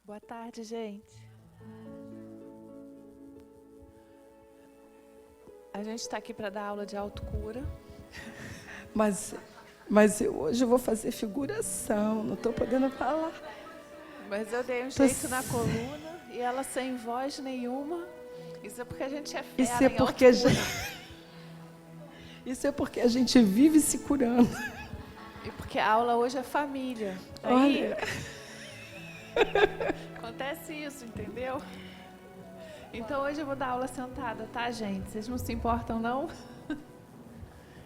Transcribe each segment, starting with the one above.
Boa tarde, gente. A gente está aqui para dar aula de autocura. Mas hoje eu vou fazer figuração, não estou podendo falar. Mas eu dei um jeito na coluna e ela sem voz nenhuma. Isso é porque a gente é fera Isso é em porque autocura. Isso é porque a gente vive se curando. E porque a aula hoje é família. Aí Olha, acontece isso, entendeu? Então hoje eu vou dar aula sentada, tá, gente? Vocês não se importam, não?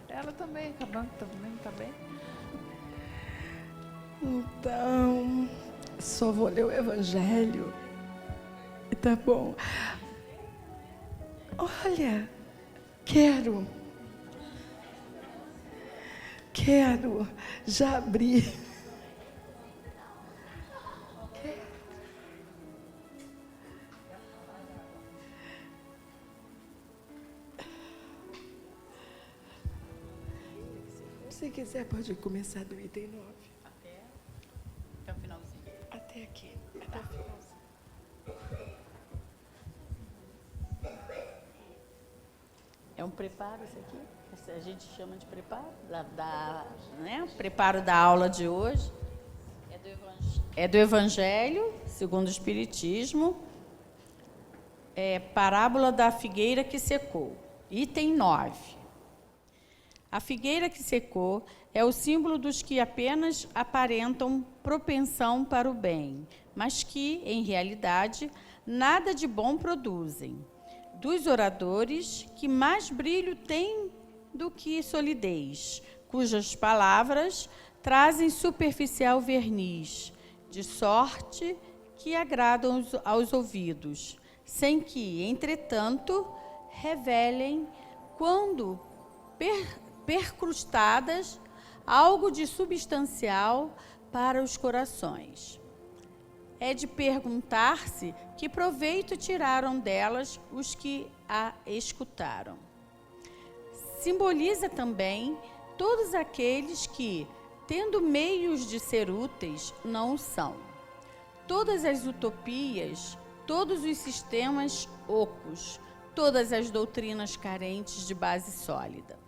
Ela também, acabando também, tá bem? então, só vou ler o Evangelho. E tá bom. Olha, quero já abrir. Se quiser, pode começar do item 9. Até o finalzinho. Até aqui, até o finalzinho. É um preparo isso aqui? A gente chama de preparo, né? Preparo da aula de hoje. É do Evangelho, segundo o Espiritismo. É parábola da figueira que secou. Item 9. A figueira que secou é o símbolo dos que apenas aparentam propensão para o bem, mas que, em realidade, nada de bom produzem. Dos oradores que mais brilho têm do que solidez, cujas palavras trazem superficial verniz, de sorte que agradam aos ouvidos, sem que, entretanto, revelem, quando percrustadas, algo de substancial para os corações. É de perguntar-se que proveito tiraram delas os que a escutaram. Simboliza também todos aqueles que, tendo meios de ser úteis, não o são. Todas as utopias, todos os sistemas ocos, todas as doutrinas carentes de base sólida.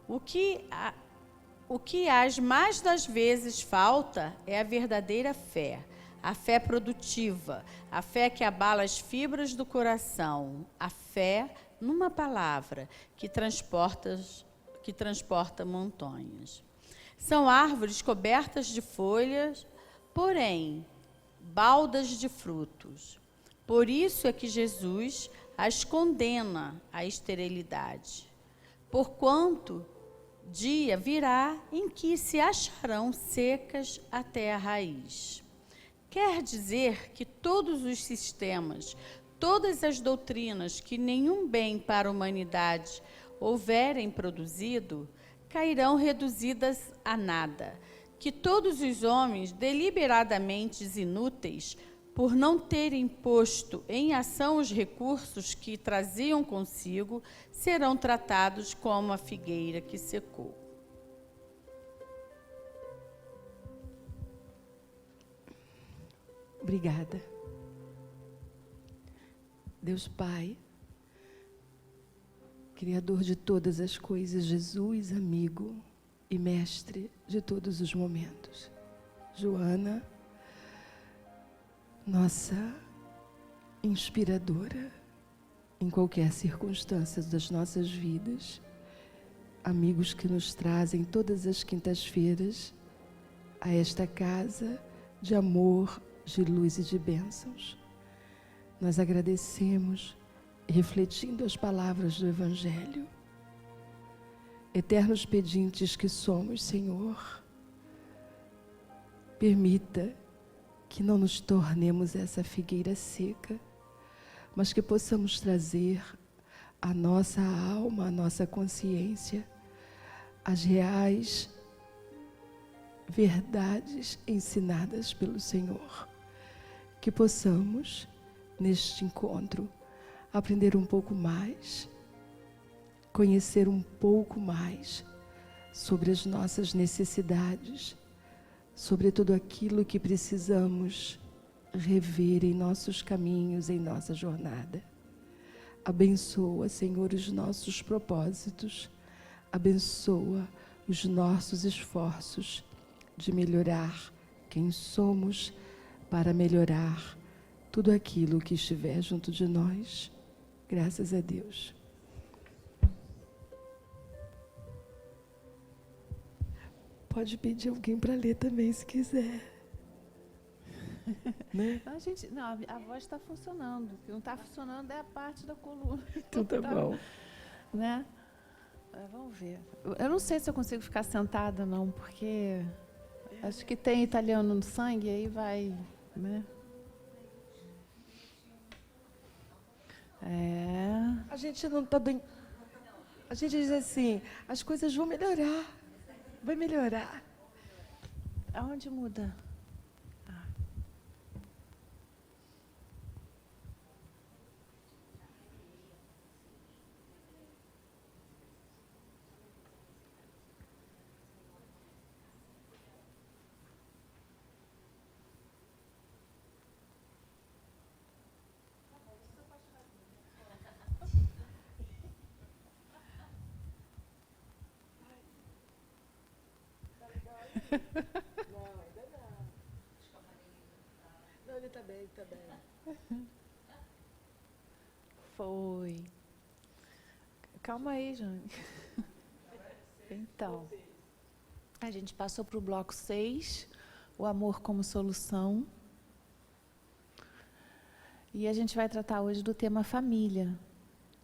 O que às mais das vezes falta é a verdadeira fé, a fé produtiva, a fé que abala as fibras do coração, a fé, numa palavra, que transporta montanhas. São árvores cobertas de folhas, porém, baldas de frutos. Por isso é que Jesus as condena à esterilidade. Porquanto dia virá em que se acharão secas até a raiz. Quer dizer que todos os sistemas, todas as doutrinas que nenhum bem para a humanidade houverem produzido, cairão reduzidas a nada, que todos os homens deliberadamente inúteis, por não terem posto em ação os recursos que traziam consigo, serão tratados como a figueira que secou. Obrigada. Deus Pai, Criador de todas as coisas, Jesus, amigo e mestre de todos os momentos. Joana, nossa inspiradora em qualquer circunstância das nossas vidas, amigos que nos trazem todas as quintas-feiras a esta casa de amor, de luz e de bênçãos. Nós agradecemos, refletindo as palavras do Evangelho. Eternos pedintes que somos, Senhor, permita que não nos tornemos essa figueira seca, mas que possamos trazer à nossa alma, à nossa consciência, as reais verdades ensinadas pelo Senhor. Que possamos, neste encontro, aprender um pouco mais, conhecer um pouco mais sobre as nossas necessidades, sobre tudo aquilo que precisamos rever em nossos caminhos, em nossa jornada. Abençoa, Senhor, os nossos propósitos. Abençoa os nossos esforços de melhorar quem somos para melhorar tudo aquilo que estiver junto de nós. Graças a Deus. Pode pedir alguém para ler também, se quiser. Né? Não, a voz está funcionando. O que não está funcionando é a parte da coluna. Então tá bom. Né? Vamos ver. Eu não sei se eu consigo ficar sentada, não, porque acho que tem italiano no sangue, aí vai, né? A gente não está bem. A gente diz assim, as coisas vão melhorar. Vai melhorar. Aonde muda? Não, ainda não. Não, ele está bem, está bem. Foi. Calma aí, Jane. Então, a gente passou para o bloco 6, o amor como solução. E a gente vai tratar hoje do tema família.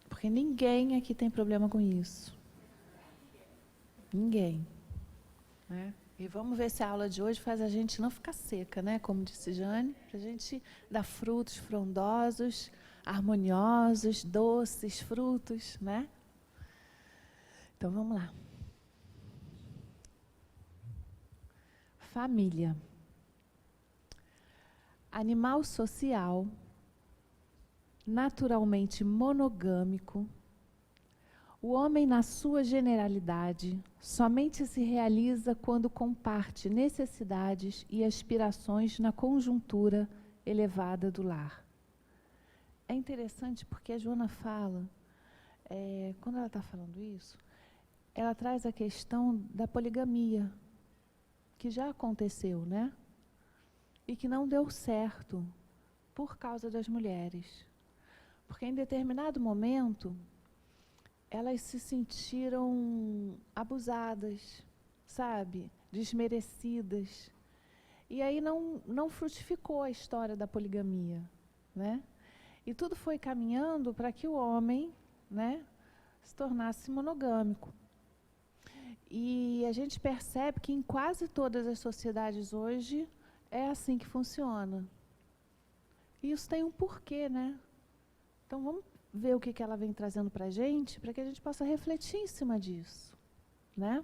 Porque ninguém aqui tem problema com isso. Ninguém. Né? E vamos ver se a aula de hoje faz a gente não ficar seca, né? Como disse Jane, para a gente dar frutos frondosos, harmoniosos, doces, frutos, né? Então vamos lá. Família. Animal social, naturalmente monogâmico. O homem, na sua generalidade, somente se realiza quando comparte necessidades e aspirações na conjuntura elevada do lar. É interessante porque a Joana fala, quando ela está falando isso, ela traz a questão da poligamia, que já aconteceu, né? E que não deu certo por causa das mulheres. Porque em determinado momento elas se sentiram abusadas, sabe? Desmerecidas. E aí não frutificou a história da poligamia, né? E tudo foi caminhando para que o homem, né, se tornasse monogâmico. E a gente percebe que em quase todas as sociedades hoje é assim que funciona. E isso tem um porquê, né? Então vamos ver o que ela vem trazendo para a gente que a gente possa refletir em cima disso, né?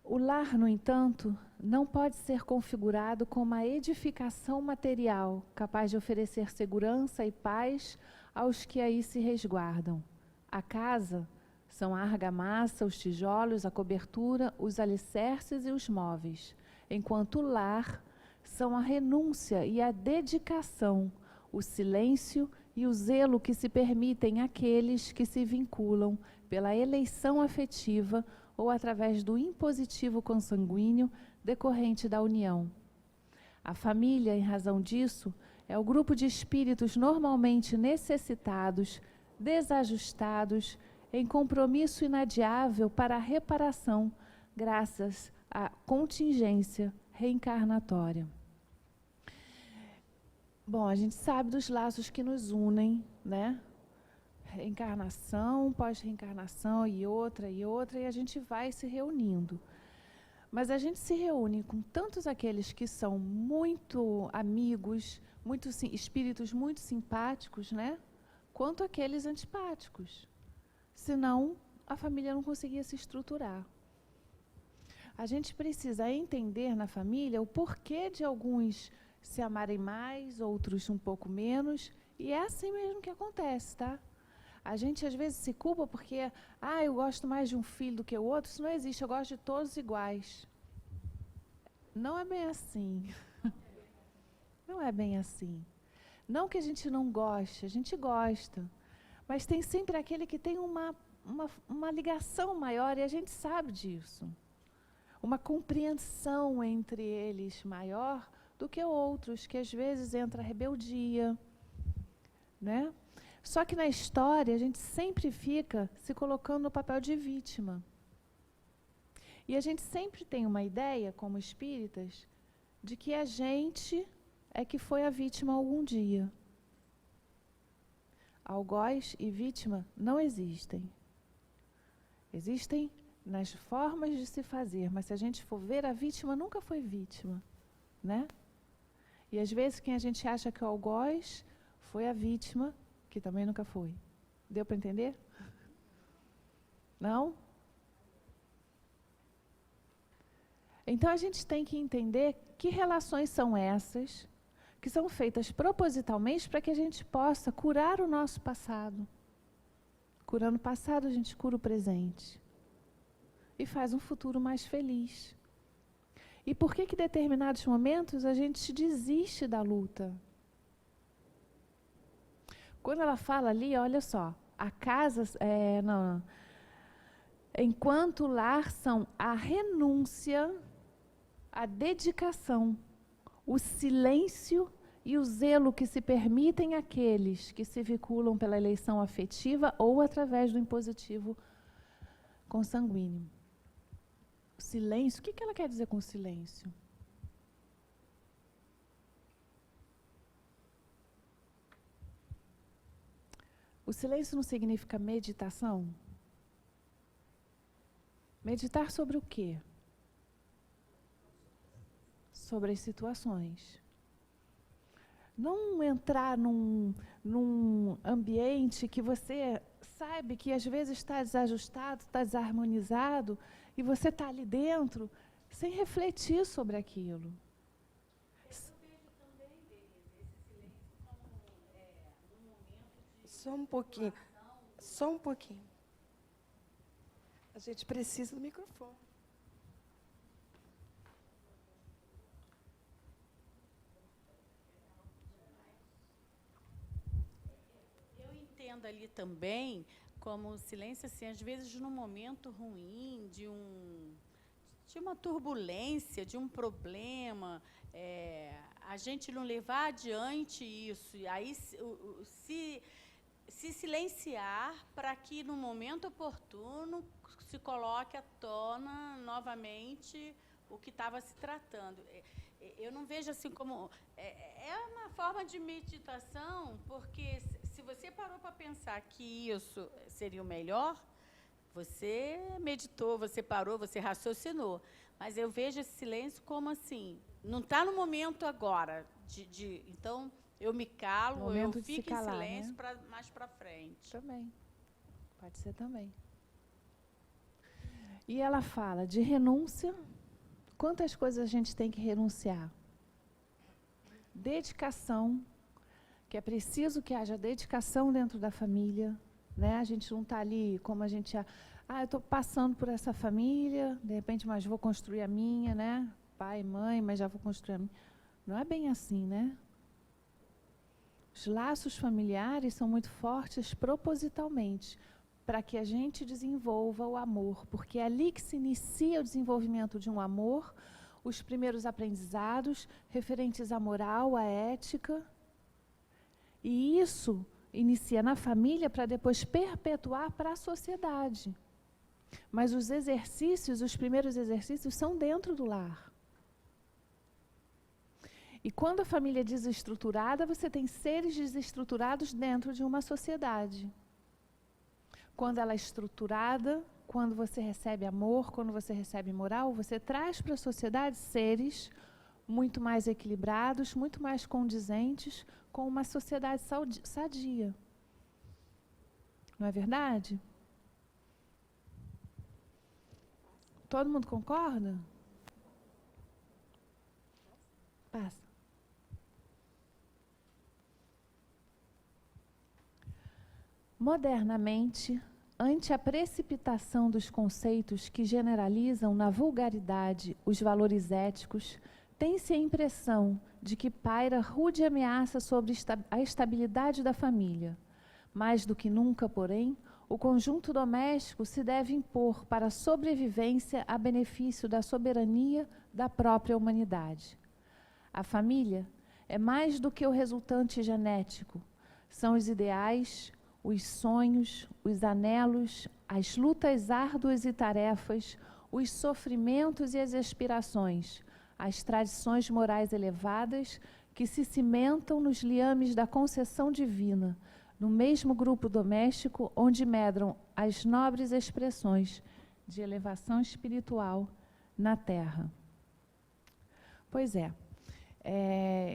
O lar, no entanto, não pode ser configurado como uma edificação material capaz de oferecer segurança e paz aos que aí se resguardam. A casa são a argamassa, os tijolos, a cobertura, os alicerces e os móveis, enquanto o lar são a renúncia e a dedicação, o silêncio e o zelo que se permitem àqueles que se vinculam pela eleição afetiva ou através do impositivo consanguíneo decorrente da união. A família, em razão disso, é o grupo de espíritos normalmente necessitados, desajustados, em compromisso inadiável para a reparação, graças à contingência reencarnatória. Bom, a gente sabe dos laços que nos unem, né? Reencarnação, pós-reencarnação e outra, e a gente vai se reunindo. Mas a gente se reúne com tantos aqueles que são muito amigos, espíritos muito simpáticos, né? Quanto aqueles antipáticos. Senão, a família não conseguia se estruturar. A gente precisa entender na família o porquê de alguns se amarem mais, outros um pouco menos, e é assim mesmo que acontece, tá? A gente às vezes se culpa porque, eu gosto mais de um filho do que o outro. Isso não existe, eu gosto de todos iguais. Não é bem assim. Não é bem assim. Não que a gente não goste, a gente gosta. Mas tem sempre aquele que tem uma ligação maior, e a gente sabe disso. Uma compreensão entre eles maior do que outros, que às vezes entra a rebeldia, né? Só que na história a gente sempre fica se colocando no papel de vítima. E a gente sempre tem uma ideia, como espíritas, de que a gente é que foi a vítima algum dia. Algoz e vítima não existem. Existem nas formas de se fazer, mas se a gente for ver, a vítima nunca foi vítima, né? E às vezes quem a gente acha que é o algoz foi a vítima, que também nunca foi. Deu para entender? Não? Então a gente tem que entender que relações são essas, que são feitas propositalmente para que a gente possa curar o nosso passado. Curando o passado, a gente cura o presente. E faz um futuro mais feliz. E por que em determinados momentos a gente desiste da luta? Quando ela fala ali, olha só, a casa, enquanto o lar são a renúncia, a dedicação, o silêncio e o zelo que se permitem àqueles que se vinculam pela eleição afetiva ou através do impositivo consanguíneo. O silêncio, o que ela quer dizer com silêncio? O silêncio não significa meditação? Meditar sobre o quê? Sobre as situações. Não entrar num ambiente que você sabe que às vezes está desajustado, está desarmonizado, e você está ali dentro sem refletir sobre aquilo. Só um pouquinho. Só um pouquinho. A gente precisa do microfone. Eu entendo ali também como o silêncio, assim, às vezes num momento ruim, de uma turbulência, de um problema, a gente não levar adiante isso, e aí se silenciar para que no momento oportuno se coloque à tona novamente o que estava se tratando. Eu não vejo assim como... É uma forma de meditação, porque se você parou para pensar que isso seria o melhor, você meditou, você parou, você raciocinou. Mas eu vejo esse silêncio como assim, não está no momento agora. Então, eu me calo, eu fico em silêncio, né? Mais para frente. Também. Pode ser também. E ela fala de renúncia. Quantas coisas a gente tem que renunciar? Dedicação, que é preciso que haja dedicação dentro da família, né? A gente não está ali como a gente... eu estou passando por essa família, de repente, mas vou construir a minha, né? Pai, mãe, mas já vou construir a minha. Não é bem assim, né? Os laços familiares são muito fortes propositalmente, para que a gente desenvolva o amor, porque é ali que se inicia o desenvolvimento de um amor, os primeiros aprendizados referentes à moral, à ética, e isso inicia na família para depois perpetuar para a sociedade. Mas os exercícios, os primeiros exercícios, são dentro do lar. E quando a família é desestruturada, você tem seres desestruturados dentro de uma sociedade. Quando ela é estruturada, quando você recebe amor, quando você recebe moral, você traz para a sociedade seres muito mais equilibrados, muito mais condizentes com uma sociedade sadia. Não é verdade? Todo mundo concorda? Passa. Modernamente, ante a precipitação dos conceitos que generalizam na vulgaridade os valores éticos, tem-se a impressão de que paira rude ameaça sobre a estabilidade da família. Mais do que nunca, porém, o conjunto doméstico se deve impor para a sobrevivência a benefício da soberania da própria humanidade. A família é mais do que o resultante genético. São os ideais, os sonhos, os anelos, as lutas árduas e tarefas, os sofrimentos e as aspirações, as tradições morais elevadas que se cimentam nos liames da concessão divina, no mesmo grupo doméstico onde medram as nobres expressões de elevação espiritual na Terra. Pois é,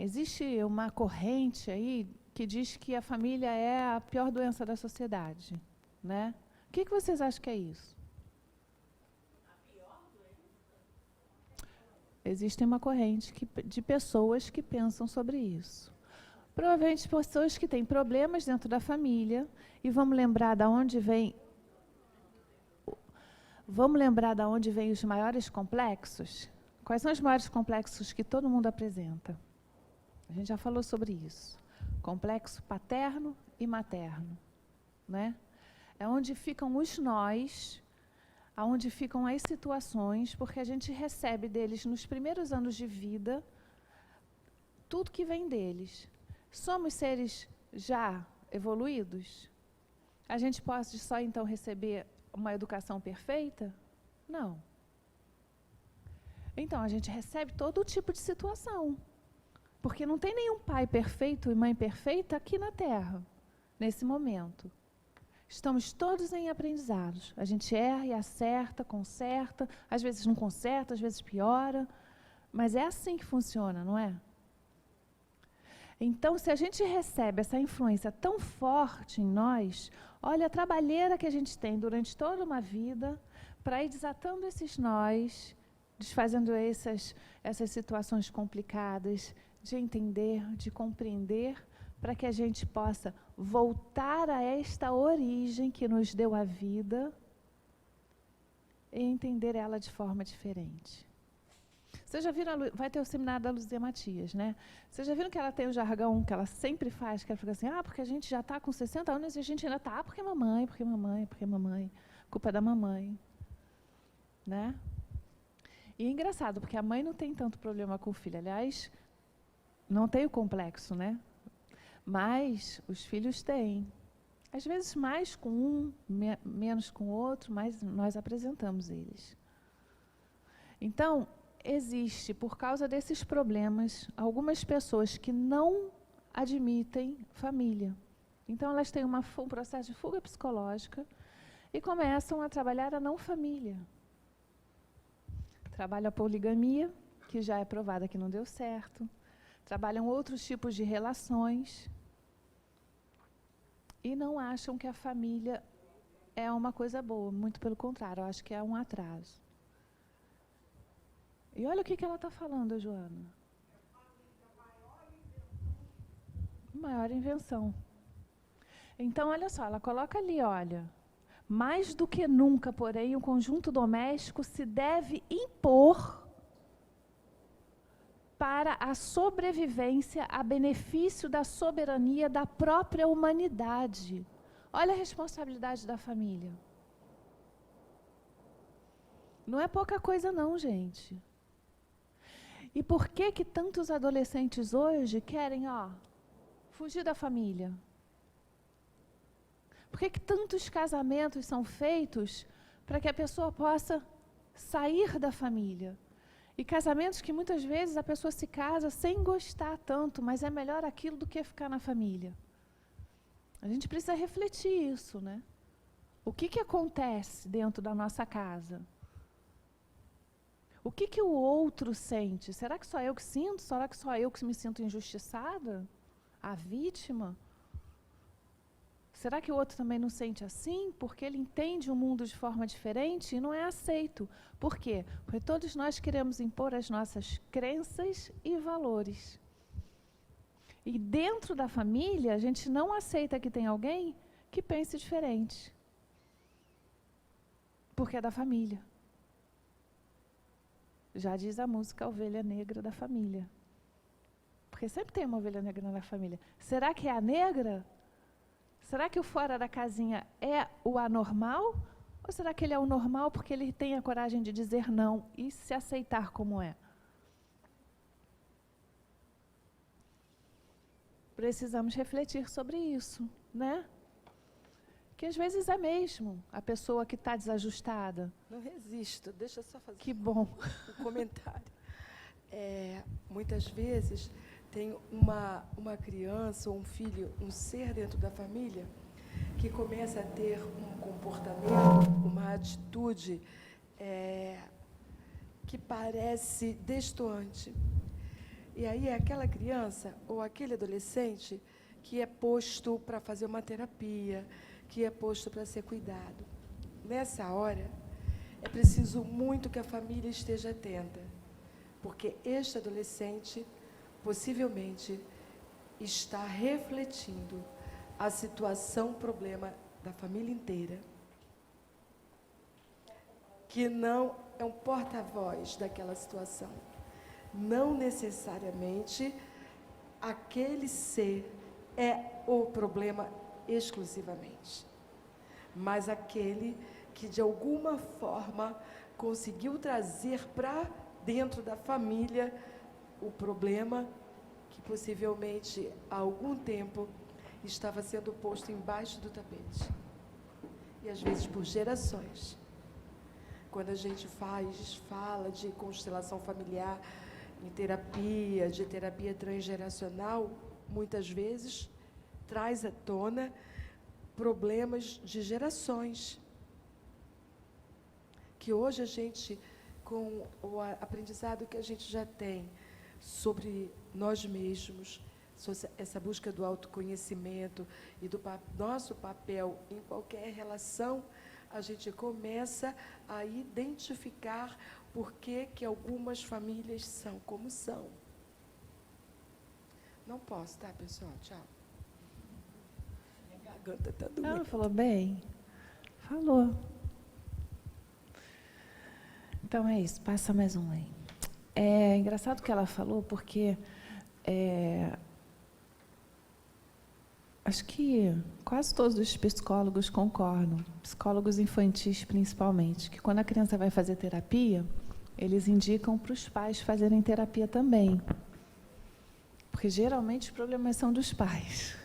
existe uma corrente aí que diz que a família é a pior doença da sociedade, né? O que vocês acham que é isso? A pior doença? Existe uma corrente de pessoas que pensam sobre isso. Provavelmente pessoas que têm problemas dentro da família, e vamos lembrar de onde vem os maiores complexos? Quais são os maiores complexos que todo mundo apresenta? A gente já falou sobre isso. Complexo paterno e materno, né? É onde ficam os nós, onde ficam as situações, porque a gente recebe deles nos primeiros anos de vida tudo que vem deles. Somos seres já evoluídos? A gente pode só então receber uma educação perfeita? Não. Então, a gente recebe todo tipo de situação. Porque não tem nenhum pai perfeito e mãe perfeita aqui na Terra, nesse momento. Estamos todos em aprendizados. A gente erra e acerta, conserta, às vezes não conserta, às vezes piora. Mas é assim que funciona, não é? Então, se a gente recebe essa influência tão forte em nós, olha a trabalheira que a gente tem durante toda uma vida para ir desatando esses nós, desfazendo essas situações complicadas, de entender, de compreender, para que a gente possa voltar a esta origem que nos deu a vida e entender ela de forma diferente. Vocês já viram, vai ter o seminário da Luzia Matias, né? Vocês já viram que ela tem o jargão que ela sempre faz, que ela fica assim, porque a gente já está com 60 anos e a gente ainda está, porque mamãe, culpa da mamãe, né? E é engraçado, porque a mãe não tem tanto problema com o filho, aliás, não tem o complexo, né? Mas os filhos têm. Às vezes mais com um, menos com o outro, mas nós apresentamos eles. Então, existe, por causa desses problemas, algumas pessoas que não admitem família. Então, elas têm um processo de fuga psicológica e começam a trabalhar a não família. Trabalham a poligamia, que já é provada que não deu certo. Trabalham outros tipos de relações e não acham que a família é uma coisa boa, muito pelo contrário, eu acho que é um atraso. E olha o que ela está falando, Joana. Maior invenção. Então, olha só, ela coloca ali, olha, mais do que nunca, porém, o conjunto doméstico se deve impor para a sobrevivência a benefício da soberania da própria humanidade. Olha a responsabilidade da família. Não é pouca coisa não, gente. E por que tantos adolescentes hoje querem, fugir da família? Por que tantos casamentos são feitos para que a pessoa possa sair da família? E casamentos que muitas vezes a pessoa se casa sem gostar tanto, mas é melhor aquilo do que ficar na família. A gente precisa refletir isso, né? O que acontece dentro da nossa casa? O que o outro sente? Será que só eu que sinto? Será que só eu que me sinto injustiçada? A vítima? Será que o outro também não sente assim? Porque ele entende o mundo de forma diferente e não é aceito. Por quê? Porque todos nós queremos impor as nossas crenças e valores. E dentro da família, a gente não aceita que tem alguém que pense diferente. Porque é da família. Já diz a música, a ovelha negra da família. Porque sempre tem uma ovelha negra na família. Será que é a negra? Será que o fora da casinha é o anormal? Ou será que ele é o normal porque ele tem a coragem de dizer não e se aceitar como é? Precisamos refletir sobre isso, né? Que às vezes é mesmo a pessoa que está desajustada. Não resisto, deixa eu só fazer Que bom. um comentário. Muitas vezes tem uma criança ou um filho, um ser dentro da família, que começa a ter um comportamento, uma atitude que parece destoante. E aí é aquela criança ou aquele adolescente que é posto para fazer uma terapia, que é posto para ser cuidado. Nessa hora, é preciso muito que a família esteja atenta, porque este adolescente possivelmente está refletindo a situação, problema da família inteira, que não é um porta-voz daquela situação. Não necessariamente aquele ser é o problema exclusivamente, mas aquele que de alguma forma conseguiu trazer para dentro da família o problema que possivelmente há algum tempo estava sendo posto embaixo do tapete. E às vezes por gerações. Quando a gente fala de constelação familiar, em terapia, de terapia transgeracional, muitas vezes traz à tona problemas de gerações. Que hoje a gente, com o aprendizado que a gente já tem sobre nós mesmos, essa busca do autoconhecimento e do nosso papel em qualquer relação, a gente começa a identificar por que algumas famílias são como são. Não posso, tá, pessoal? Tchau. Minha garganta está doendo. Ela falou bem? Falou. Então é isso, passa mais um aí. É engraçado o que ela falou, porque acho que quase todos os psicólogos concordam, psicólogos infantis principalmente, que quando a criança vai fazer terapia, eles indicam para os pais fazerem terapia também. Porque geralmente os problemas são dos pais.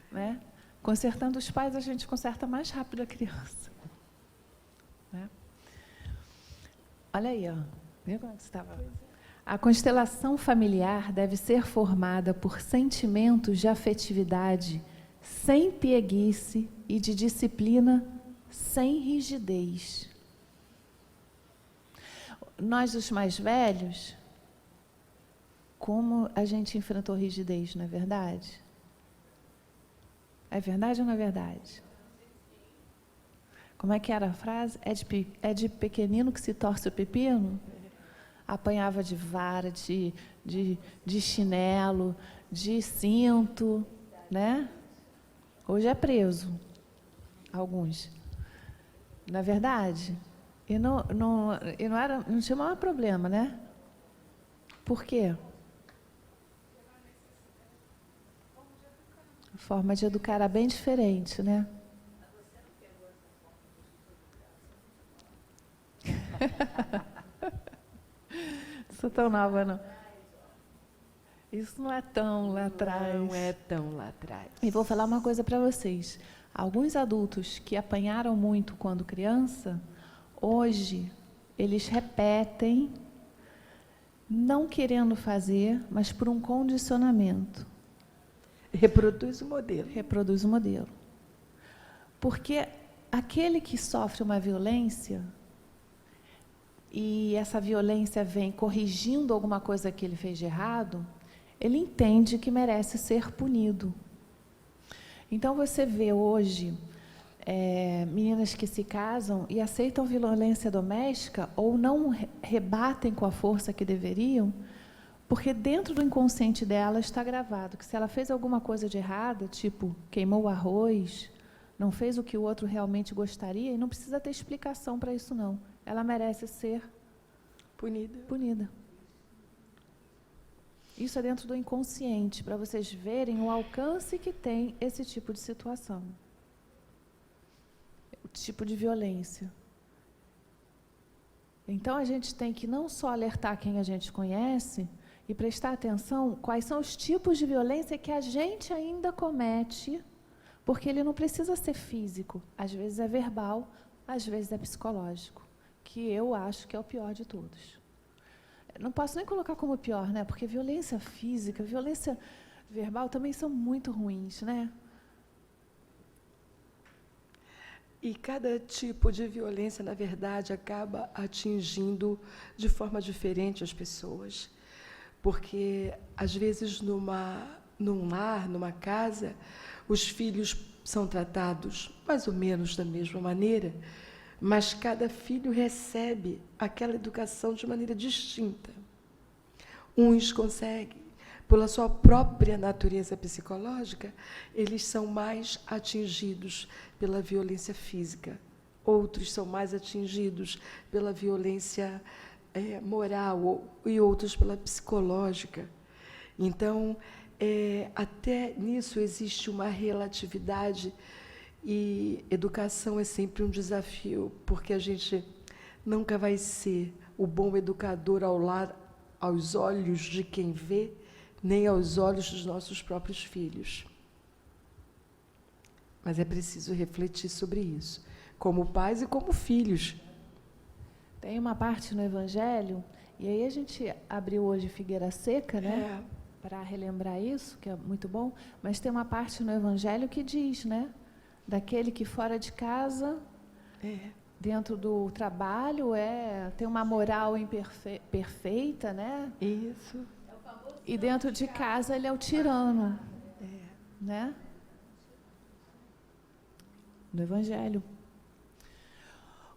Né? Consertando os pais, a gente conserta mais rápido a criança. Né? Olha aí, ó. Viu como é que você estava? A constelação familiar deve ser formada por sentimentos de afetividade, sem pieguice, e de disciplina, sem rigidez. Nós, os mais velhos, como a gente enfrentou rigidez, não é verdade? É verdade ou não é verdade? Como é que era a frase? É de pequenino que se torce o pepino? Apanhava de vara, de chinelo, de cinto, né? Hoje é preso, alguns. Não é verdade? E não tinha o maior problema, né? Por quê? A forma de educar era bem diferente, né? Sou tão nova, não. Isso não é tão lá atrás. Não é tão lá atrás. E vou falar uma coisa para vocês. Alguns adultos que apanharam muito quando criança, hoje eles repetem, não querendo fazer, mas por um condicionamento. Reproduz o modelo. Reproduz o modelo. Porque aquele que sofre uma violência, e essa violência vem corrigindo alguma coisa que ele fez de errado, ele entende que merece ser punido. Então, você vê hoje meninas que se casam e aceitam violência doméstica ou não rebatem com a força que deveriam, porque dentro do inconsciente dela está gravado que se ela fez alguma coisa de errada, tipo, queimou o arroz, não fez o que o outro realmente gostaria, e não precisa ter explicação para isso, não. Ela merece ser punida. Isso é dentro do inconsciente, para vocês verem o alcance que tem esse tipo de situação. O tipo de violência. Então, a gente tem que não só alertar quem a gente conhece e prestar atenção quais são os tipos de violência que a gente ainda comete, porque ele não precisa ser físico. Às vezes é verbal, às vezes é psicológico, que eu acho que é o pior de todos. Não posso nem colocar como pior, né? Porque violência física, violência verbal também são muito ruins, né? E cada tipo de violência, na verdade, acaba atingindo de forma diferente as pessoas. Porque, às vezes, num lar, numa casa, os filhos são tratados mais ou menos da mesma maneira, mas cada filho recebe aquela educação de maneira distinta. Uns conseguem, pela sua própria natureza psicológica, eles são mais atingidos pela violência física. Outros são mais atingidos pela violência moral e outros pela psicológica. Então, até nisso existe uma relatividade e educação é sempre um desafio, porque a gente nunca vai ser o bom educador aos olhos de quem vê, nem aos olhos dos nossos próprios filhos. Mas é preciso refletir sobre isso, como pais e como filhos. Tem uma parte no Evangelho, e aí a gente abriu hoje Figueira Seca, né? Para relembrar isso, que é muito bom, mas tem uma parte no Evangelho que diz, né? Daquele que fora de casa, dentro do trabalho, tem uma moral perfeita, né? Isso. E dentro de casa ele é o tirano, né? No Evangelho.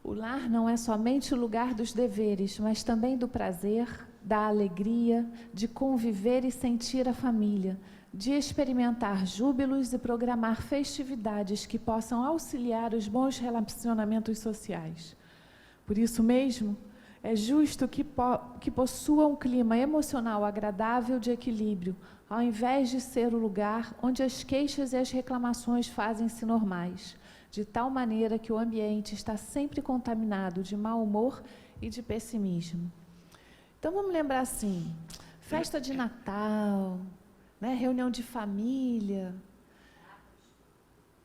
O lar não é somente o lugar dos deveres, mas também do prazer, da alegria, de conviver e sentir a família, de experimentar júbilos e programar festividades que possam auxiliar os bons relacionamentos sociais. Por isso mesmo, é justo que possua um clima emocional agradável de equilíbrio, ao invés de ser o lugar onde as queixas e as reclamações fazem-se normais, de tal maneira que o ambiente está sempre contaminado de mau humor e de pessimismo. Então, vamos lembrar assim, festa de Natal, né, reunião de família,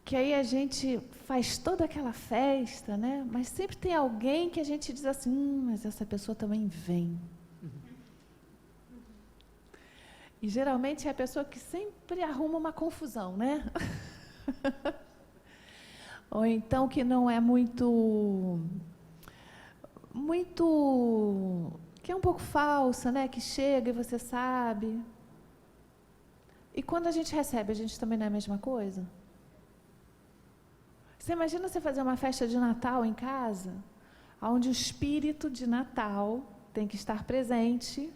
que aí a gente faz toda aquela festa, né, mas sempre tem alguém que a gente diz assim, mas essa pessoa também vem. E geralmente é a pessoa que sempre arruma uma confusão, né? Ou então que não é que é um pouco falsa, né? Que chega e você sabe. E quando a gente recebe, a gente também não é a mesma coisa? Você imagina você fazer uma festa de Natal em casa, onde o espírito de Natal tem que estar presente,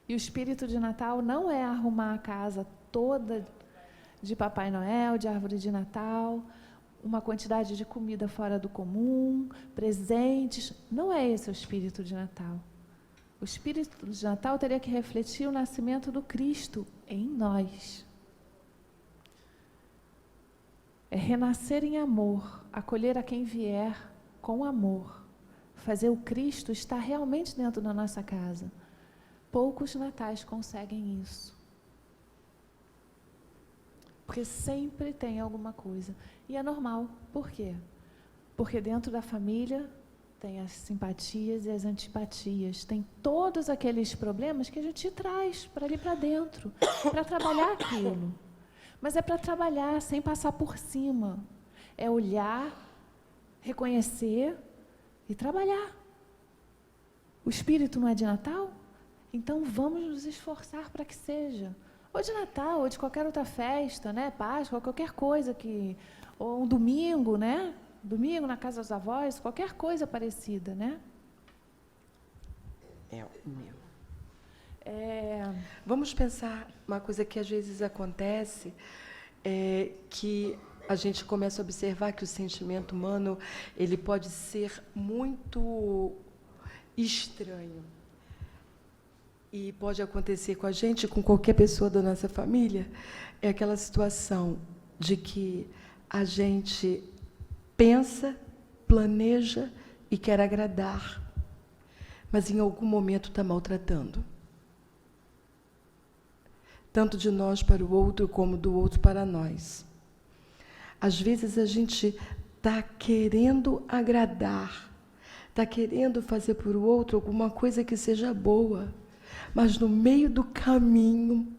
e o espírito de Natal não é arrumar a casa toda de Papai Noel, de árvore de Natal, uma quantidade de comida fora do comum, presentes. Não é esse o espírito de Natal. O espírito de Natal teria que refletir o nascimento do Cristo em nós. É renascer em amor, acolher a quem vier com amor, fazer o Cristo estar realmente dentro da nossa casa. Poucos natais conseguem isso. Porque sempre tem alguma coisa. E é normal. Por quê? Porque dentro da família tem as simpatias e as antipatias. Tem todos aqueles problemas que a gente traz para ali para dentro, para trabalhar aquilo. Mas é para trabalhar sem passar por cima. É olhar, reconhecer e trabalhar. O espírito não é de Natal? Então vamos nos esforçar para que seja. Ou de Natal, ou de qualquer outra festa, né? Páscoa, qualquer coisa que... Ou um domingo, né? Domingo na casa dos avós, qualquer coisa parecida, né? É o meu. Vamos pensar uma coisa que às vezes acontece, que a gente começa a observar que o sentimento humano ele pode ser muito estranho. e pode acontecer com a gente, com qualquer pessoa da nossa família, é aquela situação de que a gente pensa, planeja e quer agradar, mas em algum momento está maltratando. Tanto de nós para o outro, como do outro para nós. Às vezes a gente está querendo agradar, está querendo fazer para o outro alguma coisa que seja boa, mas no meio do caminho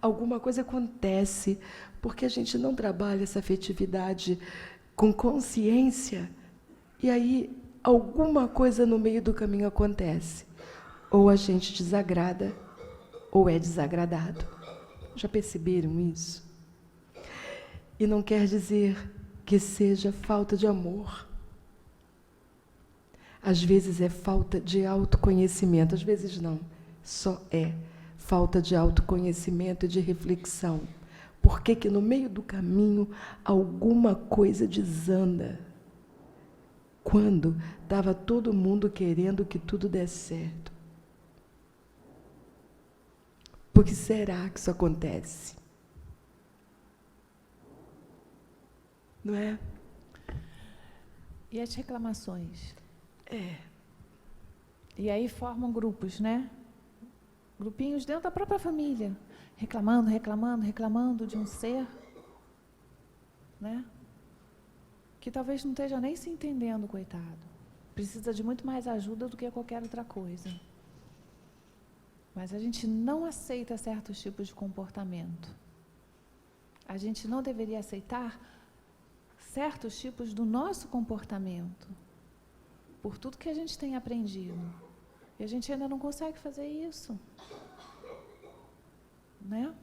alguma coisa acontece, porque a gente não trabalha essa afetividade com consciência, e aí alguma coisa no meio do caminho acontece. Ou a gente desagrada, ou é desagradado. Já perceberam isso? E não quer dizer que seja falta de amor. Às vezes é falta de autoconhecimento, às vezes não. Só é falta de autoconhecimento e de reflexão. Por que que no meio do caminho alguma coisa desanda? Quando estava todo mundo querendo que tudo desse certo. Por que será que isso acontece? Não é? E as reclamações? É. E aí formam grupos, né? Grupinhos dentro da própria família, reclamando, reclamando, reclamando de um ser, né? Que talvez não esteja nem se entendendo, coitado. Precisa de muito mais ajuda do que qualquer outra coisa. Mas a gente não aceita certos tipos de comportamento. A gente não deveria aceitar certos tipos do nosso comportamento, por tudo que a gente tem aprendido. E a gente ainda não consegue fazer isso. Né?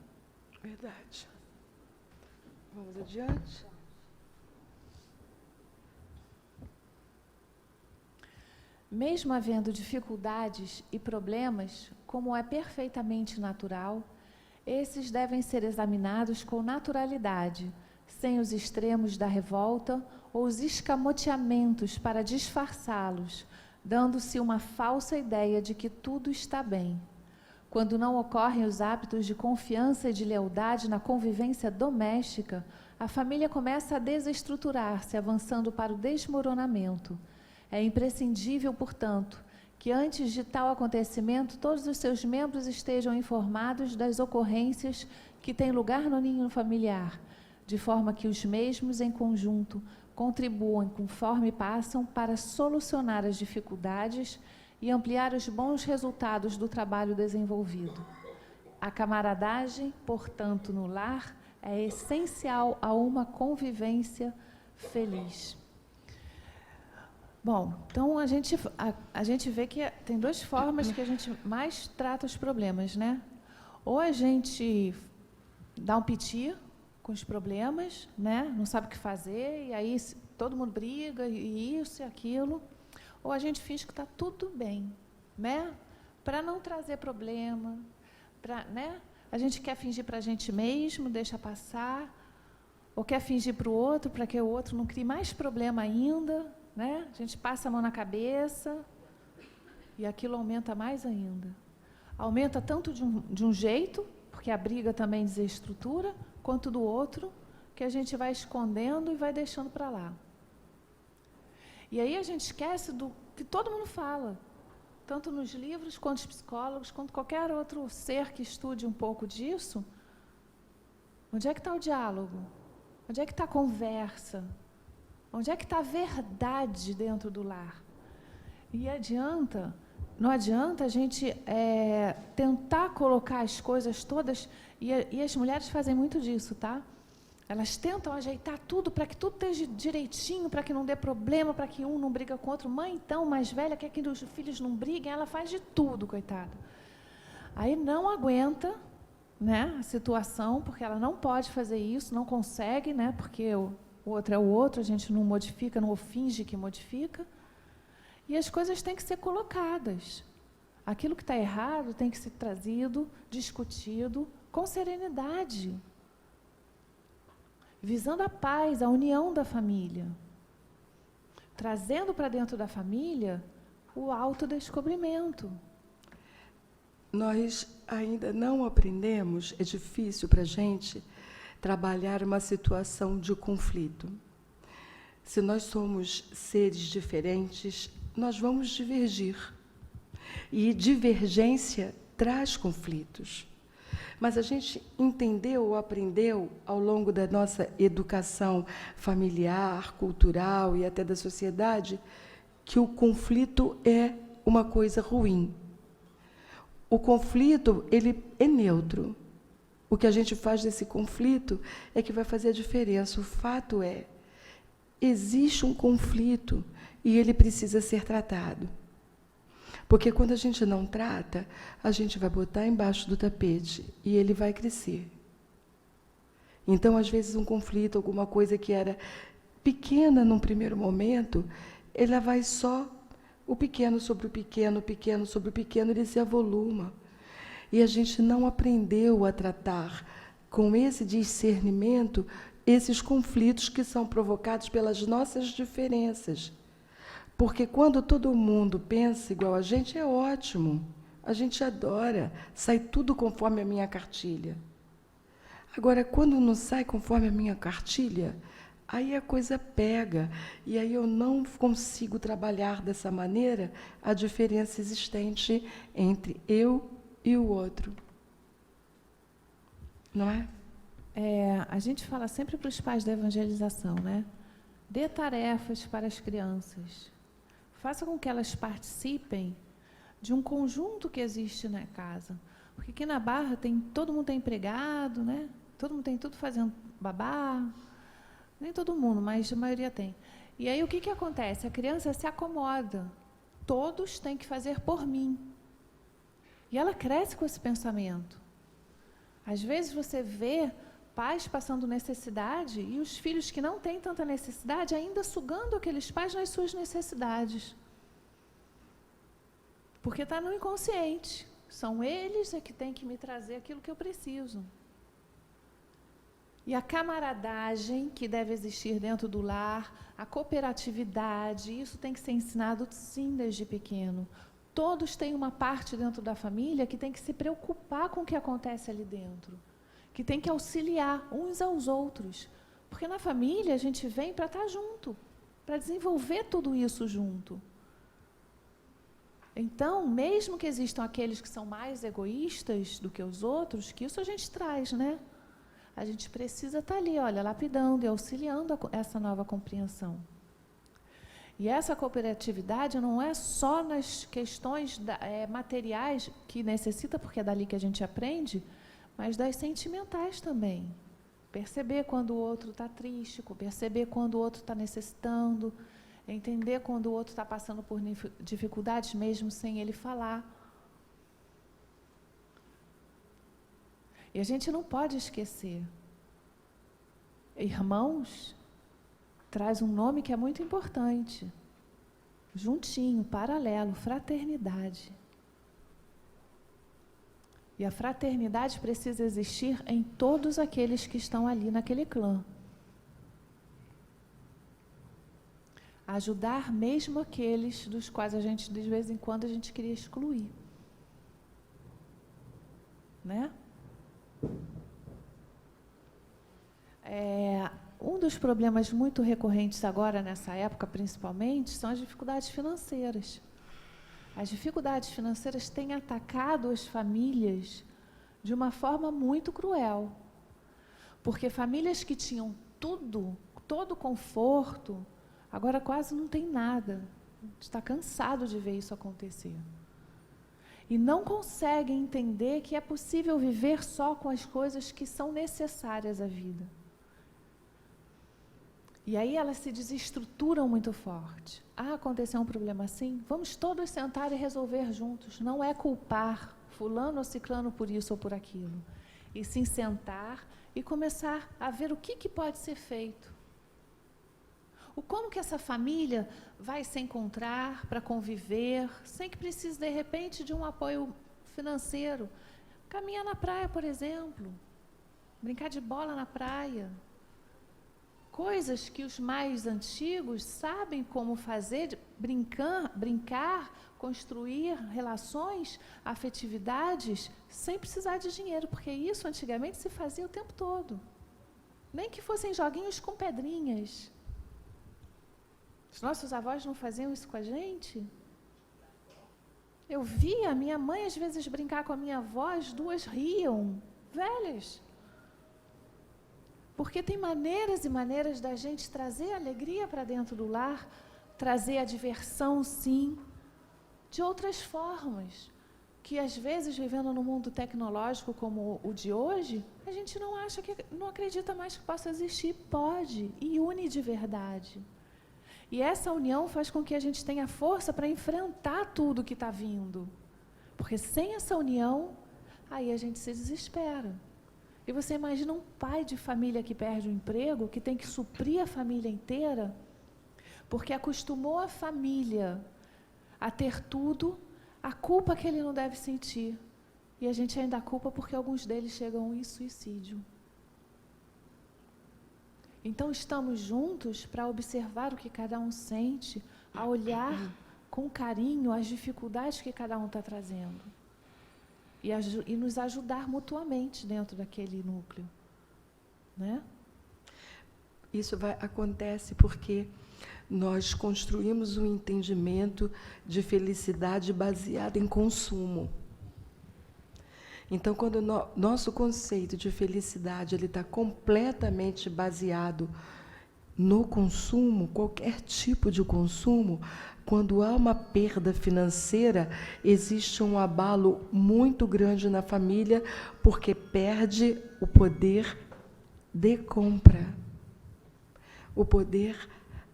Verdade. Vamos adiante. Mesmo havendo dificuldades e problemas, como é perfeitamente natural, esses devem ser examinados com naturalidade, sem os extremos da revolta ou os escamoteamentos para disfarçá-los, dando-se uma falsa ideia de que tudo está bem. Quando não ocorrem os hábitos de confiança e de lealdade na convivência doméstica, a família começa a desestruturar-se, avançando para o desmoronamento. É imprescindível, portanto, que antes de tal acontecimento, todos os seus membros estejam informados das ocorrências que têm lugar no ninho familiar, de forma que os mesmos, em conjunto, contribuam conforme passam para solucionar as dificuldades e ampliar os bons resultados do trabalho desenvolvido. A camaradagem, portanto, no lar, é essencial a uma convivência feliz. Bom, então a gente vê que tem duas formas que a gente mais trata os problemas, né? Ou a gente dá um piti com os problemas, né? Não sabe o que fazer, e aí todo mundo briga, e isso e aquilo. Ou a gente finge que está tudo bem, né? Para não trazer problema, né? A gente quer fingir para a gente mesmo, deixa passar, ou quer fingir para o outro, para que o outro não crie mais problema ainda, né? A gente passa a mão na cabeça e aquilo aumenta mais ainda. Aumenta tanto de um jeito, porque a briga também desestrutura, quanto do outro, que a gente vai escondendo e vai deixando para lá. E aí a gente esquece do que todo mundo fala, tanto nos livros, quanto os psicólogos, quanto qualquer outro ser que estude um pouco disso. Onde é que está o diálogo? Onde é que está a conversa? Onde é que está a verdade dentro do lar? E não adianta a gente tentar colocar as coisas todas, e as mulheres fazem muito disso, tá? Elas tentam ajeitar tudo para que tudo esteja direitinho, para que não dê problema, para que um não briga com o outro. Mãe, então, mais velha, quer que os filhos não briguem, ela faz de tudo, coitada. Aí não aguenta, né, a situação, porque ela não pode fazer isso, não consegue, né, porque o outro é o outro, a gente não modifica, não finge que modifica. E as coisas têm que ser colocadas. Aquilo que está errado tem que ser trazido, discutido, com serenidade, visando a paz, a união da família, trazendo para dentro da família o autodescobrimento. nós ainda não aprendemos, é difícil para a gente trabalhar uma situação de conflito. Se nós somos seres diferentes, nós vamos divergir. E divergência traz conflitos. Mas a gente entendeu ou aprendeu, ao longo da nossa educação familiar, cultural e até da sociedade, que o conflito é uma coisa ruim. O conflito, ele é neutro. O que a gente faz desse conflito é que vai fazer a diferença. O fato é, existe um conflito e ele precisa ser tratado. Porque quando a gente não trata, a gente vai botar embaixo do tapete e ele vai crescer. Então, às vezes, um conflito, alguma coisa que era pequena num primeiro momento, ela vai só o pequeno sobre o pequeno, pequeno sobre o pequeno, ele se avoluma. E a gente não aprendeu a tratar com esse discernimento esses conflitos que são provocados pelas nossas diferenças. Porque quando todo mundo pensa igual a gente, é ótimo. A gente adora, sai tudo conforme a minha cartilha. Agora, quando não sai conforme a minha cartilha, aí a coisa pega, e aí eu não consigo trabalhar dessa maneira a diferença existente entre eu e o outro. Não é? A gente fala sempre para os pais da evangelização, né? Dê tarefas para as crianças. Faça com que elas participem de um conjunto que existe na casa. Porque aqui na Barra todo mundo tem empregado, né? Todo mundo tem tudo fazendo babá. Nem todo mundo, mas a maioria tem. E aí o que acontece? A criança se acomoda. Todos têm que fazer por mim. E ela cresce com esse pensamento. Às vezes você vê pais passando necessidade e os filhos que não têm tanta necessidade ainda sugando aqueles pais nas suas necessidades. Porque está no inconsciente. São eles que têm que me trazer aquilo que eu preciso. E a camaradagem que deve existir dentro do lar, a cooperatividade, isso tem que ser ensinado sim desde pequeno. Todos têm uma parte dentro da família que tem que se preocupar com o que acontece ali dentro. Que tem que auxiliar uns aos outros. Porque na família a gente vem para estar junto, para desenvolver tudo isso junto. Então, mesmo que existam aqueles que são mais egoístas do que os outros, que isso a gente traz, né? A gente precisa estar ali, olha, lapidando e auxiliando essa nova compreensão. E essa cooperatividade não é só nas questões materiais que necessita, porque é dali que a gente aprende, mas das sentimentais também. Perceber quando o outro está triste, perceber quando o outro está necessitando, entender quando o outro está passando por dificuldades, mesmo sem ele falar. E a gente não pode esquecer. Irmãos traz um nome que é muito importante. Juntinho, paralelo, fraternidade. E a fraternidade precisa existir em todos aqueles que estão ali naquele clã. Ajudar mesmo aqueles dos quais a gente, de vez em quando, a gente queria excluir. Né? Um dos problemas muito recorrentes agora, nessa época, principalmente, são as dificuldades financeiras. As dificuldades financeiras têm atacado as famílias de uma forma muito cruel. Porque famílias que tinham tudo, todo conforto, agora quase não tem nada. A gente está cansado de ver isso acontecer. E não conseguem entender que é possível viver só com as coisas que são necessárias à vida. E aí elas se desestruturam muito forte. Aconteceu um problema assim? Vamos todos sentar e resolver juntos. Não é culpar fulano ou ciclano por isso ou por aquilo. E sim sentar e começar a ver o que pode ser feito. Como que essa família vai se encontrar para conviver, sem que precise, de repente, de um apoio financeiro. Caminhar na praia, por exemplo. Brincar de bola na praia. coisas que os mais antigos sabem como fazer, brincar, construir relações, afetividades, sem precisar de dinheiro, porque isso antigamente se fazia o tempo todo. Nem que fossem joguinhos com pedrinhas. Os nossos avós não faziam isso com a gente? Eu via a minha mãe às vezes brincar com a minha avó, as duas riam, velhas. Porque tem maneiras e maneiras da gente trazer alegria para dentro do lar, trazer a diversão, sim, de outras formas, que às vezes, vivendo num mundo tecnológico como o de hoje, a gente não acha não acredita mais que possa existir. Pode, e une de verdade. E essa união faz com que a gente tenha força para enfrentar tudo que está vindo. Porque sem essa união, aí a gente se desespera. E você imagina um pai de família que perde o emprego, que tem que suprir a família inteira, porque acostumou a família a ter tudo, a culpa que ele não deve sentir. E a gente ainda culpa porque alguns deles chegam em suicídio. Então, estamos juntos para observar o que cada um sente, a olhar com carinho as dificuldades que cada um está trazendo. E nos ajudar mutuamente dentro daquele núcleo. Né? Isso acontece porque nós construímos um entendimento de felicidade baseado em consumo. Então, quando o nosso conceito de felicidade está completamente baseado no consumo, qualquer tipo de consumo, quando há uma perda financeira, existe um abalo muito grande na família, porque perde o poder de compra, o poder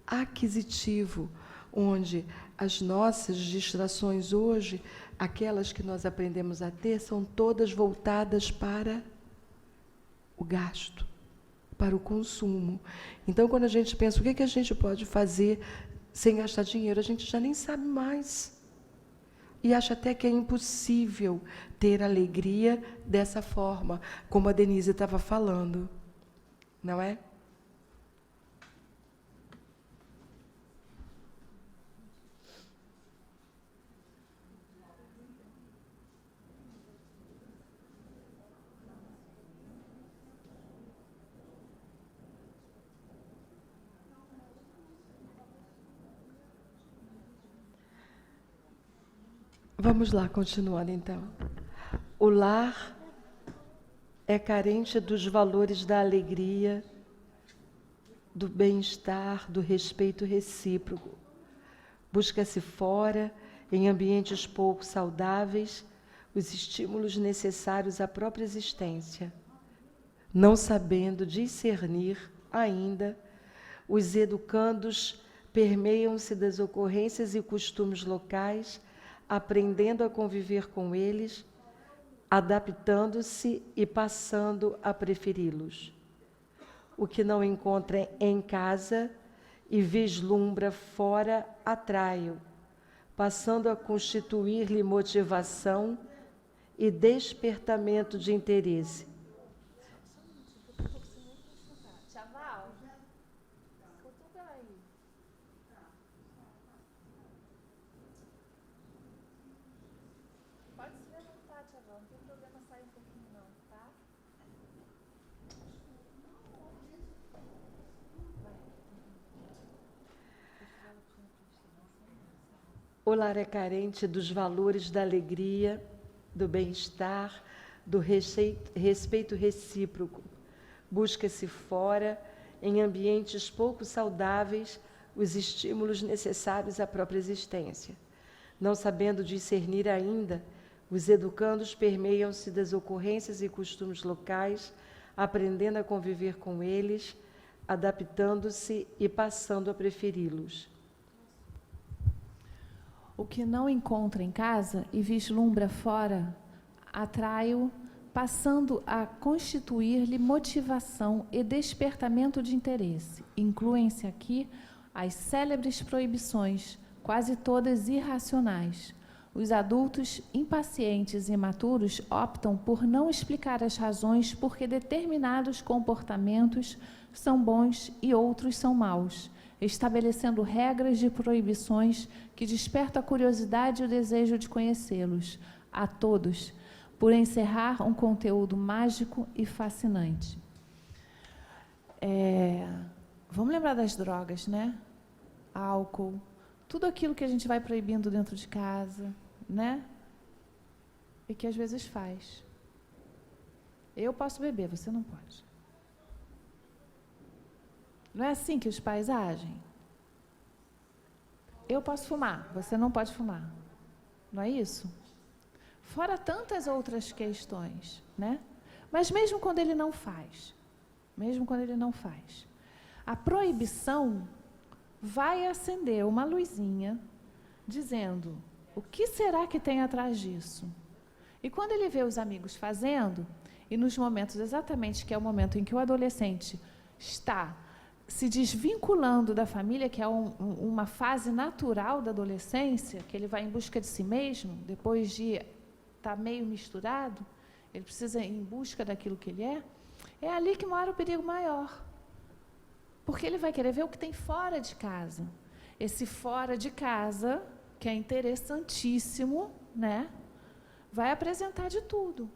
aquisitivo, onde as nossas distrações hoje, aquelas que nós aprendemos a ter, são todas voltadas para o gasto, para o consumo. Então, quando a gente pensa o que a gente pode fazer sem gastar dinheiro, a gente já nem sabe mais. E acha até que é impossível ter alegria dessa forma, como a Denise estava falando, não é? Vamos lá, continuando então. O lar é carente dos valores da alegria, do bem-estar, do respeito recíproco. Busca-se fora, em ambientes pouco saudáveis, os estímulos necessários à própria existência. Não sabendo discernir ainda, os educandos permeiam-se das ocorrências e costumes locais, aprendendo a conviver com eles, adaptando-se e passando a preferi-los. O que não encontra em casa e vislumbra fora, atrai-o, passando a constituir-lhe motivação e despertamento de interesse. O lar é carente dos valores da alegria, do bem-estar, do respeito recíproco. Busca-se fora, em ambientes pouco saudáveis, os estímulos necessários à própria existência. Não sabendo discernir ainda, os educandos permeiam-se das ocorrências e costumes locais, aprendendo a conviver com eles, adaptando-se e passando a preferi-los. O que não encontra em casa e vislumbra fora, atrai-o, passando a constituir-lhe motivação e despertamento de interesse. Incluem-se aqui as célebres proibições, quase todas irracionais. Os adultos impacientes e imaturos optam por não explicar as razões por que determinados comportamentos são bons e outros são maus, estabelecendo regras de proibições que despertam a curiosidade e o desejo de conhecê-los, a todos, por encerrar um conteúdo mágico e fascinante. Vamos lembrar das drogas, né? Álcool, tudo aquilo que a gente vai proibindo dentro de casa, né? E que às vezes faz. Eu posso beber, você não pode. Não é assim que os pais agem? Eu posso fumar, você não pode fumar. Não é isso? Fora tantas outras questões, né? Mas mesmo quando ele não faz, a proibição vai acender uma luzinha dizendo: o que será que tem atrás disso? E quando ele vê os amigos fazendo, e nos momentos exatamente que é o momento em que o adolescente está se desvinculando da família, que é uma fase natural da adolescência, que ele vai em busca de si mesmo, depois de estar meio misturado, ele precisa ir em busca daquilo que ele é ali que mora o perigo maior. Porque ele vai querer ver o que tem fora de casa. Esse fora de casa, que é interessantíssimo, né? Vai apresentar de tudo.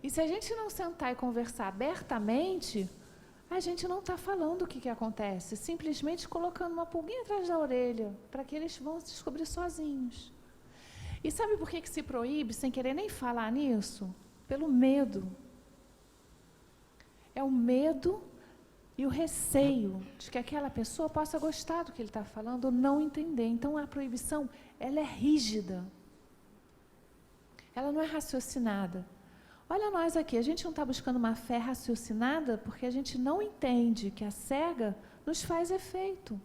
E se a gente não sentar e conversar abertamente, a gente não está falando o que acontece, simplesmente colocando uma pulguinha atrás da orelha, para que eles vão se descobrir sozinhos. E sabe por que se proíbe, sem querer nem falar nisso? Pelo medo. É o medo e o receio de que aquela pessoa possa gostar do que ele está falando ou não entender. Então, a proibição, ela é rígida. Ela não é raciocinada. Olha nós aqui, a gente não está buscando uma fé raciocinada porque a gente não entende que a cega nos faz efeito.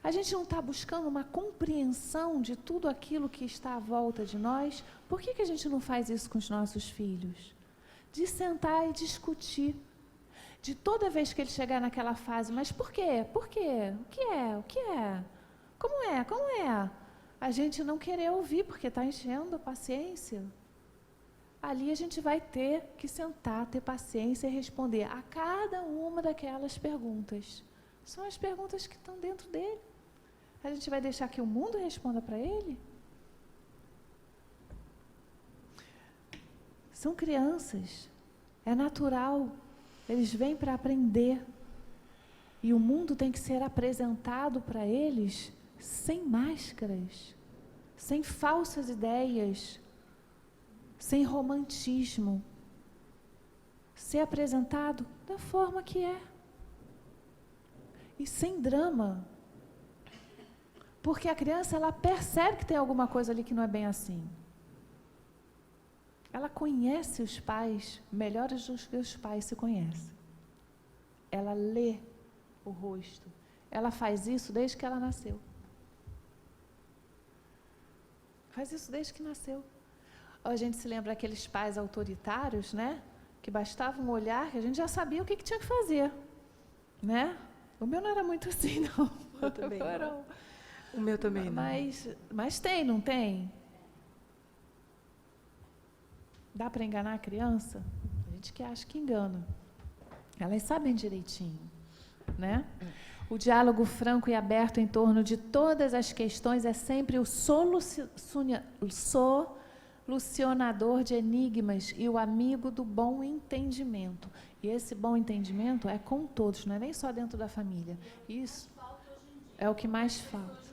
A gente não está buscando uma compreensão de tudo aquilo que está à volta de nós. Por que a gente não faz isso com os nossos filhos? De sentar e discutir. De toda vez que ele chegar naquela fase, mas por quê? Por quê? O que é? O que é? Como é? Como é? A gente não querer ouvir porque está enchendo a paciência. Ali a gente vai ter que sentar, ter paciência e responder a cada uma daquelas perguntas. São as perguntas que estão dentro dele. A gente vai deixar que o mundo responda para ele? São crianças. É natural. Eles vêm para aprender. E o mundo tem que ser apresentado para eles sem máscaras, sem falsas ideias, sem romantismo. Ser apresentado da forma que é. E sem drama. Porque a criança, ela percebe que tem alguma coisa ali que não é bem assim. Ela conhece os pais melhores do que os pais se conhecem. Ela lê o rosto. Ela faz isso desde que ela nasceu. Faz isso desde que nasceu. A gente se lembra daqueles pais autoritários, né? Que bastava um olhar que a gente já sabia o que tinha que fazer. Né? O meu não era muito assim, não. Eu também não. O meu também não. Mas tem, não tem? Dá para enganar a criança? A gente que acha que engana. Elas sabem direitinho, né? O diálogo franco e aberto em torno de todas as questões é sempre o solucionador de enigmas e o amigo do bom entendimento. E esse bom entendimento é com todos, não é nem só dentro da família. Isso é o que mais falta.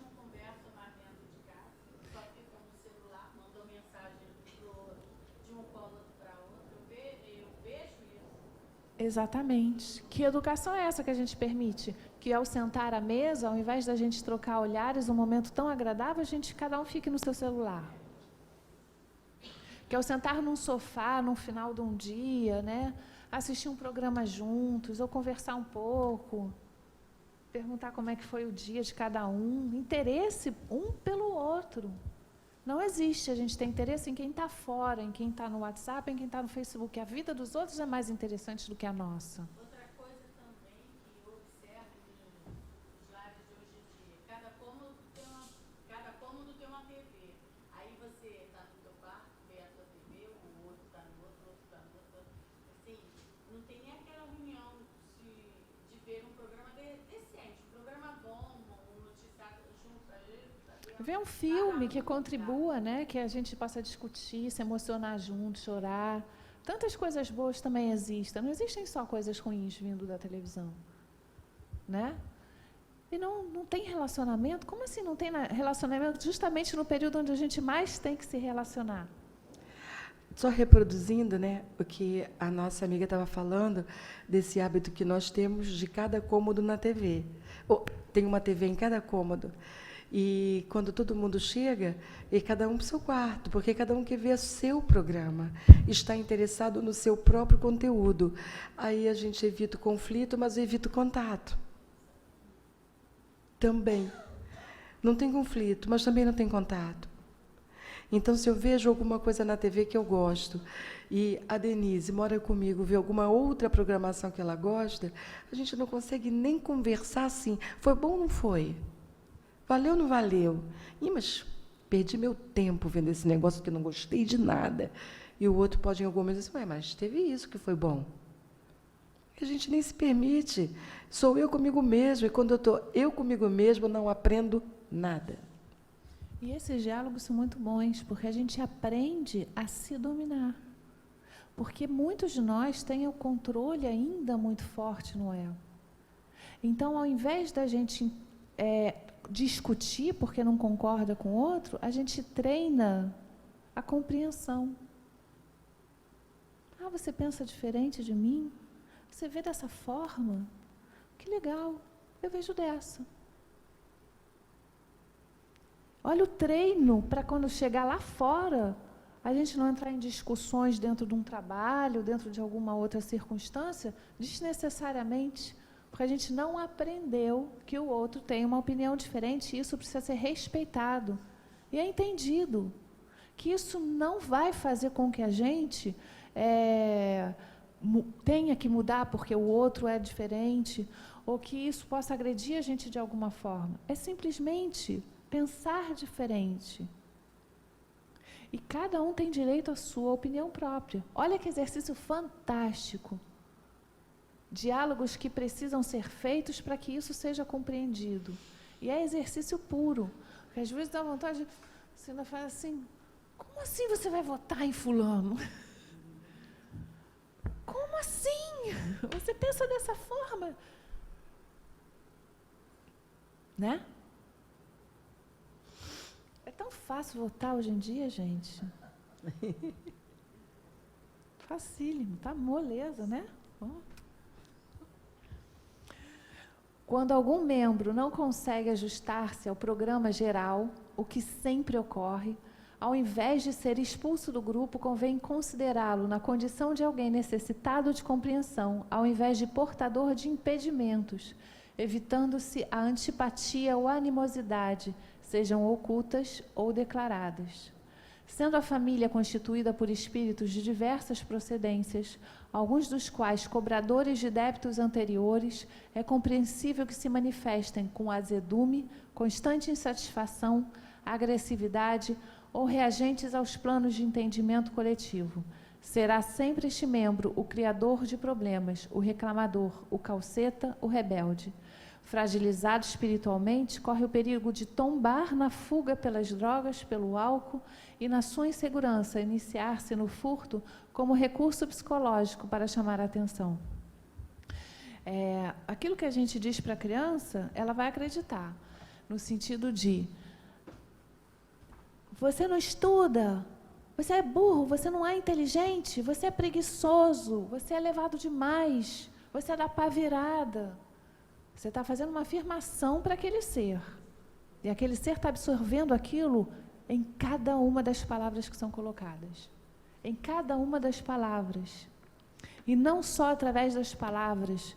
Exatamente. Que educação é essa que a gente permite? Que ao sentar à mesa, ao invés da gente trocar olhares, um momento tão agradável, cada um fique no seu celular. Que ao sentar num sofá, no final de um dia, né, assistir um programa juntos, ou conversar um pouco, perguntar como é que foi o dia de cada um, interesse um pelo outro. Não existe, a gente tem interesse em quem está fora, em quem está no WhatsApp, em quem está no Facebook. A vida dos outros é mais interessante do que a nossa. Outra coisa também que eu observo nos lares de hoje em dia, cada cômodo tem uma TV. Aí você está no teu quarto, vê a tua TV, o outro está no outro está no outro. Assim, não tem nem aquela reunião ver um programa decente, um programa bom, um noticiário junto aí. Ver um filme que contribua, né? Que a gente possa discutir, se emocionar junto, chorar. Tantas coisas boas também existem. Não existem só coisas ruins vindo da televisão, né? E não tem relacionamento? Como assim não tem relacionamento justamente no período onde a gente mais tem que se relacionar? Só reproduzindo, né, o que a nossa amiga estava falando, desse hábito que nós temos de cada cômodo na TV. Tem uma TV em cada cômodo. E quando todo mundo chega, e cada um para o seu quarto, porque cada um quer ver o seu programa, está interessado no seu próprio conteúdo. Aí a gente evita o conflito, mas evita o contato. Também. Não tem conflito, mas também não tem contato. Então, se eu vejo alguma coisa na TV que eu gosto, e a Denise mora comigo, vê alguma outra programação que ela gosta, a gente não consegue nem conversar assim. Foi bom ou não foi? Valeu ou não valeu? Mas perdi meu tempo vendo esse negócio que não gostei de nada. E o outro pode, em algum momento, dizer, mas teve isso que foi bom. A gente nem se permite. Sou eu comigo mesmo, e quando eu estou eu comigo mesmo, não aprendo nada. E esses diálogos são muito bons, porque a gente aprende a se dominar. Porque muitos de nós têm o controle ainda muito forte no ego. Então, ao invés da gente discutir porque não concorda com o outro, a gente treina a compreensão. Ah, você pensa diferente de mim? Você vê dessa forma? Que legal, eu vejo dessa. Olha o treino para quando chegar lá fora, a gente não entrar em discussões dentro de um trabalho, dentro de alguma outra circunstância, desnecessariamente, porque a gente não aprendeu que o outro tem uma opinião diferente e isso precisa ser respeitado. E é entendido que isso não vai fazer com que a gente tenha que mudar porque o outro é diferente, ou que isso possa agredir a gente de alguma forma. É simplesmente pensar diferente. E cada um tem direito à sua opinião própria. Olha que exercício fantástico. Diálogos que precisam ser feitos para que isso seja compreendido. E é exercício puro. Porque às vezes dá vontade, você ainda faz assim, como assim você vai votar em fulano? Como assim? Você pensa dessa forma? Né? É tão fácil votar hoje em dia, gente. Facílimo, tá moleza, né? Quando algum membro não consegue ajustar-se ao programa geral, o que sempre ocorre, ao invés de ser expulso do grupo, convém considerá-lo na condição de alguém necessitado de compreensão, ao invés de portador de impedimentos, evitando-se a antipatia ou a animosidade, sejam ocultas ou declaradas. Sendo a família constituída por espíritos de diversas procedências, alguns dos quais cobradores de débitos anteriores, é compreensível que se manifestem com azedume, constante insatisfação, agressividade ou reagentes aos planos de entendimento coletivo. Será sempre este membro o criador de problemas, o reclamador, o calceta, o rebelde. Fragilizado espiritualmente, corre o perigo de tombar na fuga pelas drogas, pelo álcool e, na sua insegurança, iniciar-se no furto como recurso psicológico para chamar a atenção. Aquilo que a gente diz para a criança, ela vai acreditar, no sentido de: você não estuda, você é burro, você não é inteligente, você é preguiçoso, você é levado demais, você é da pá virada. Você está fazendo uma afirmação para aquele ser. E aquele ser está absorvendo aquilo em cada uma das palavras que são colocadas. Em cada uma das palavras. E não só através das palavras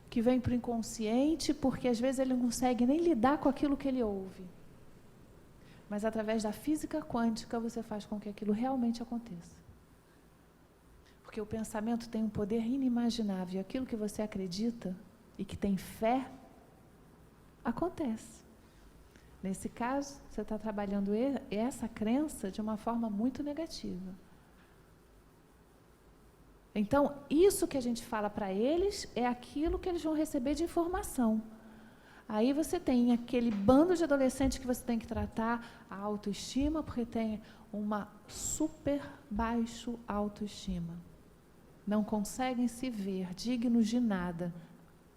que vêm para o inconsciente, porque às vezes ele não consegue nem lidar com aquilo que ele ouve. Mas através da física quântica você faz com que aquilo realmente aconteça. Porque o pensamento tem um poder inimaginável. E aquilo que você acredita e que tem fé, acontece. Nesse caso, você está trabalhando essa crença de uma forma muito negativa. Então, isso que a gente fala para eles é aquilo que eles vão receber de informação. Aí você tem aquele bando de adolescentes que você tem que tratar a autoestima, porque tem uma super baixo autoestima. Não conseguem se ver dignos de nada.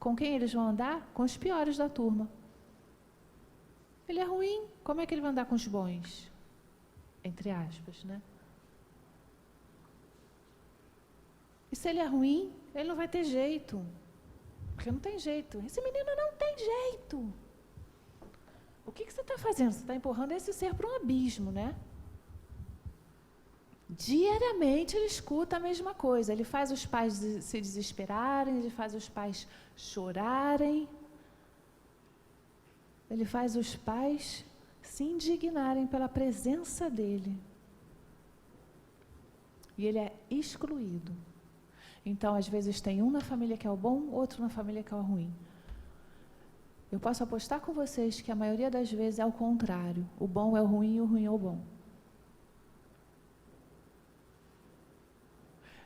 Com quem eles vão andar? Com os piores da turma. Ele é ruim, como é que ele vai andar com os bons? Entre aspas, né? E se ele é ruim, ele não vai ter jeito. Porque não tem jeito. Esse menino não tem jeito. O que você está fazendo? Você está empurrando esse ser para um abismo, né? Diariamente ele escuta a mesma coisa. Ele faz os pais se desesperarem, ele faz os pais chorarem. Ele faz os pais se indignarem pela presença dele. E ele é excluído. Então, às vezes, tem um na família que é o bom, outro na família que é o ruim. Eu posso apostar com vocês que a maioria das vezes é o contrário. O bom é o ruim e o ruim é o bom.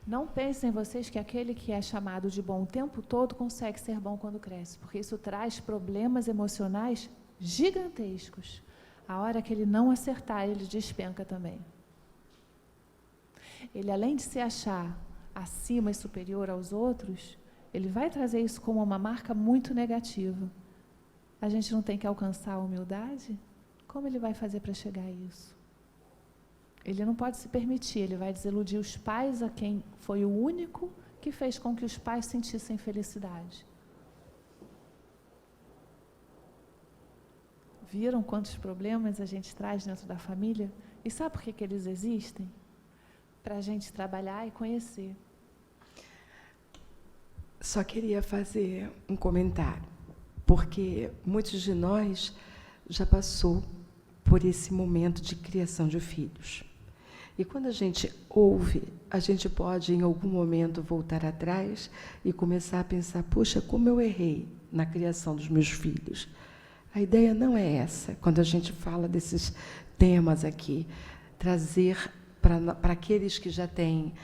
Não pensem vocês que aquele que é chamado de bom o tempo todo consegue ser bom quando cresce, porque isso traz problemas emocionais gigantescos. A hora que ele não acertar, ele despenca também. Ele, além de se achar acima e superior aos outros, ele vai trazer isso como uma marca muito negativa. A gente não tem que alcançar a humildade? Como ele vai fazer para chegar a isso? Ele não pode se permitir, ele vai desiludir os pais, a quem foi o único que fez com que os pais sentissem felicidade. Viram quantos problemas a gente traz dentro da família? E sabe por que eles existem? Para a gente trabalhar e conhecer. Só queria fazer um comentário, porque muitos de nós já passou por esse momento de criação de filhos. E quando a gente ouve, a gente pode, em algum momento, voltar atrás e começar a pensar, puxa, como eu errei na criação dos meus filhos. A ideia não é essa, quando a gente fala desses temas aqui, trazer para aqueles que já têm,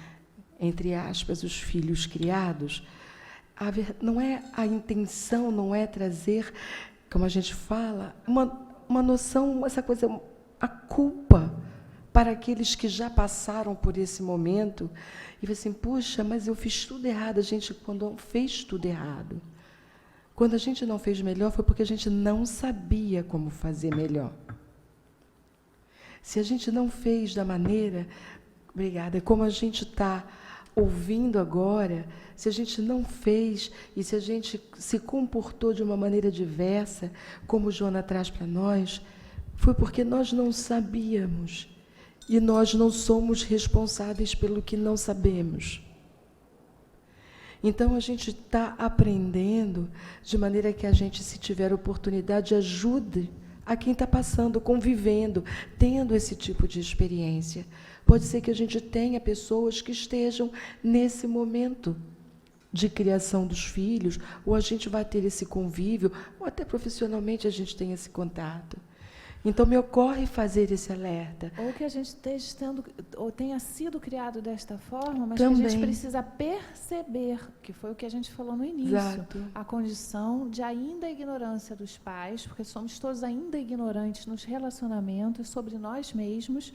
entre aspas, os filhos criados, não é a intenção, não é trazer, como a gente fala, uma noção, essa coisa, a culpa para aqueles que já passaram por esse momento e assim, puxa, mas eu fiz tudo errado. A gente, quando fez tudo errado, quando a gente não fez melhor, foi porque a gente não sabia como fazer melhor. Se a gente não fez da maneira, obrigada, como a gente está ouvindo agora, se a gente não fez e se a gente se comportou de uma maneira diversa, como o Joana traz para nós, foi porque nós não sabíamos. E nós não somos responsáveis pelo que não sabemos. Então, a gente está aprendendo de maneira que a gente, se tiver oportunidade, ajude a quem está passando, convivendo, tendo esse tipo de experiência. Pode ser que a gente tenha pessoas que estejam nesse momento de criação dos filhos, ou a gente vai ter esse convívio, ou até profissionalmente a gente tem esse contato. Então, me ocorre fazer esse alerta. Ou que a gente esteja ou tenha sido criado desta forma, mas também, que a gente precisa perceber, que foi o que a gente falou no início, exato, a condição de ainda ignorância dos pais, porque somos todos ainda ignorantes nos relacionamentos, sobre nós mesmos,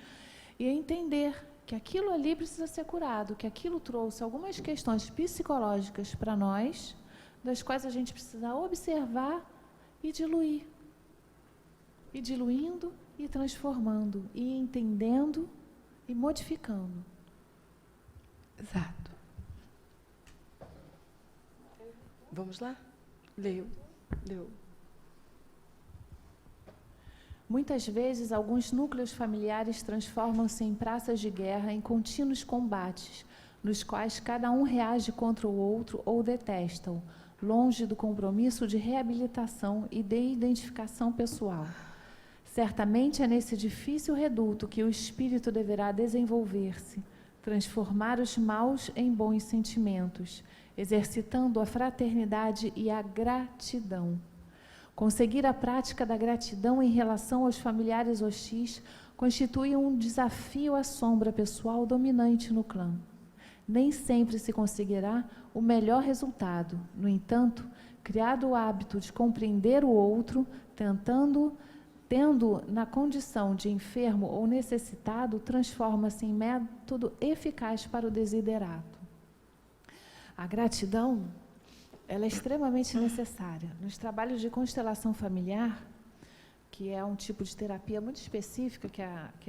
e entender que aquilo ali precisa ser curado, que aquilo trouxe algumas questões psicológicas para nós, das quais a gente precisa observar e diluir. E diluindo e transformando, e entendendo e modificando. Exato. Vamos lá? Leu. Muitas vezes, alguns núcleos familiares transformam-se em praças de guerra, em contínuos combates, nos quais cada um reage contra o outro ou detesta-o, longe do compromisso de reabilitação e de identificação pessoal. Certamente é nesse difícil reduto que o espírito deverá desenvolver-se, transformar os maus em bons sentimentos, exercitando a fraternidade e a gratidão. Conseguir a prática da gratidão em relação aos familiares hostis constitui um desafio à sombra pessoal dominante no clã. nem sempre se conseguirá o melhor resultado. No entanto, criado o hábito de compreender o outro, tendo na condição de enfermo ou necessitado, transforma-se em método eficaz para o desiderato. A gratidão, ela é extremamente necessária. Nos trabalhos de constelação familiar, que é um tipo de terapia muito específica que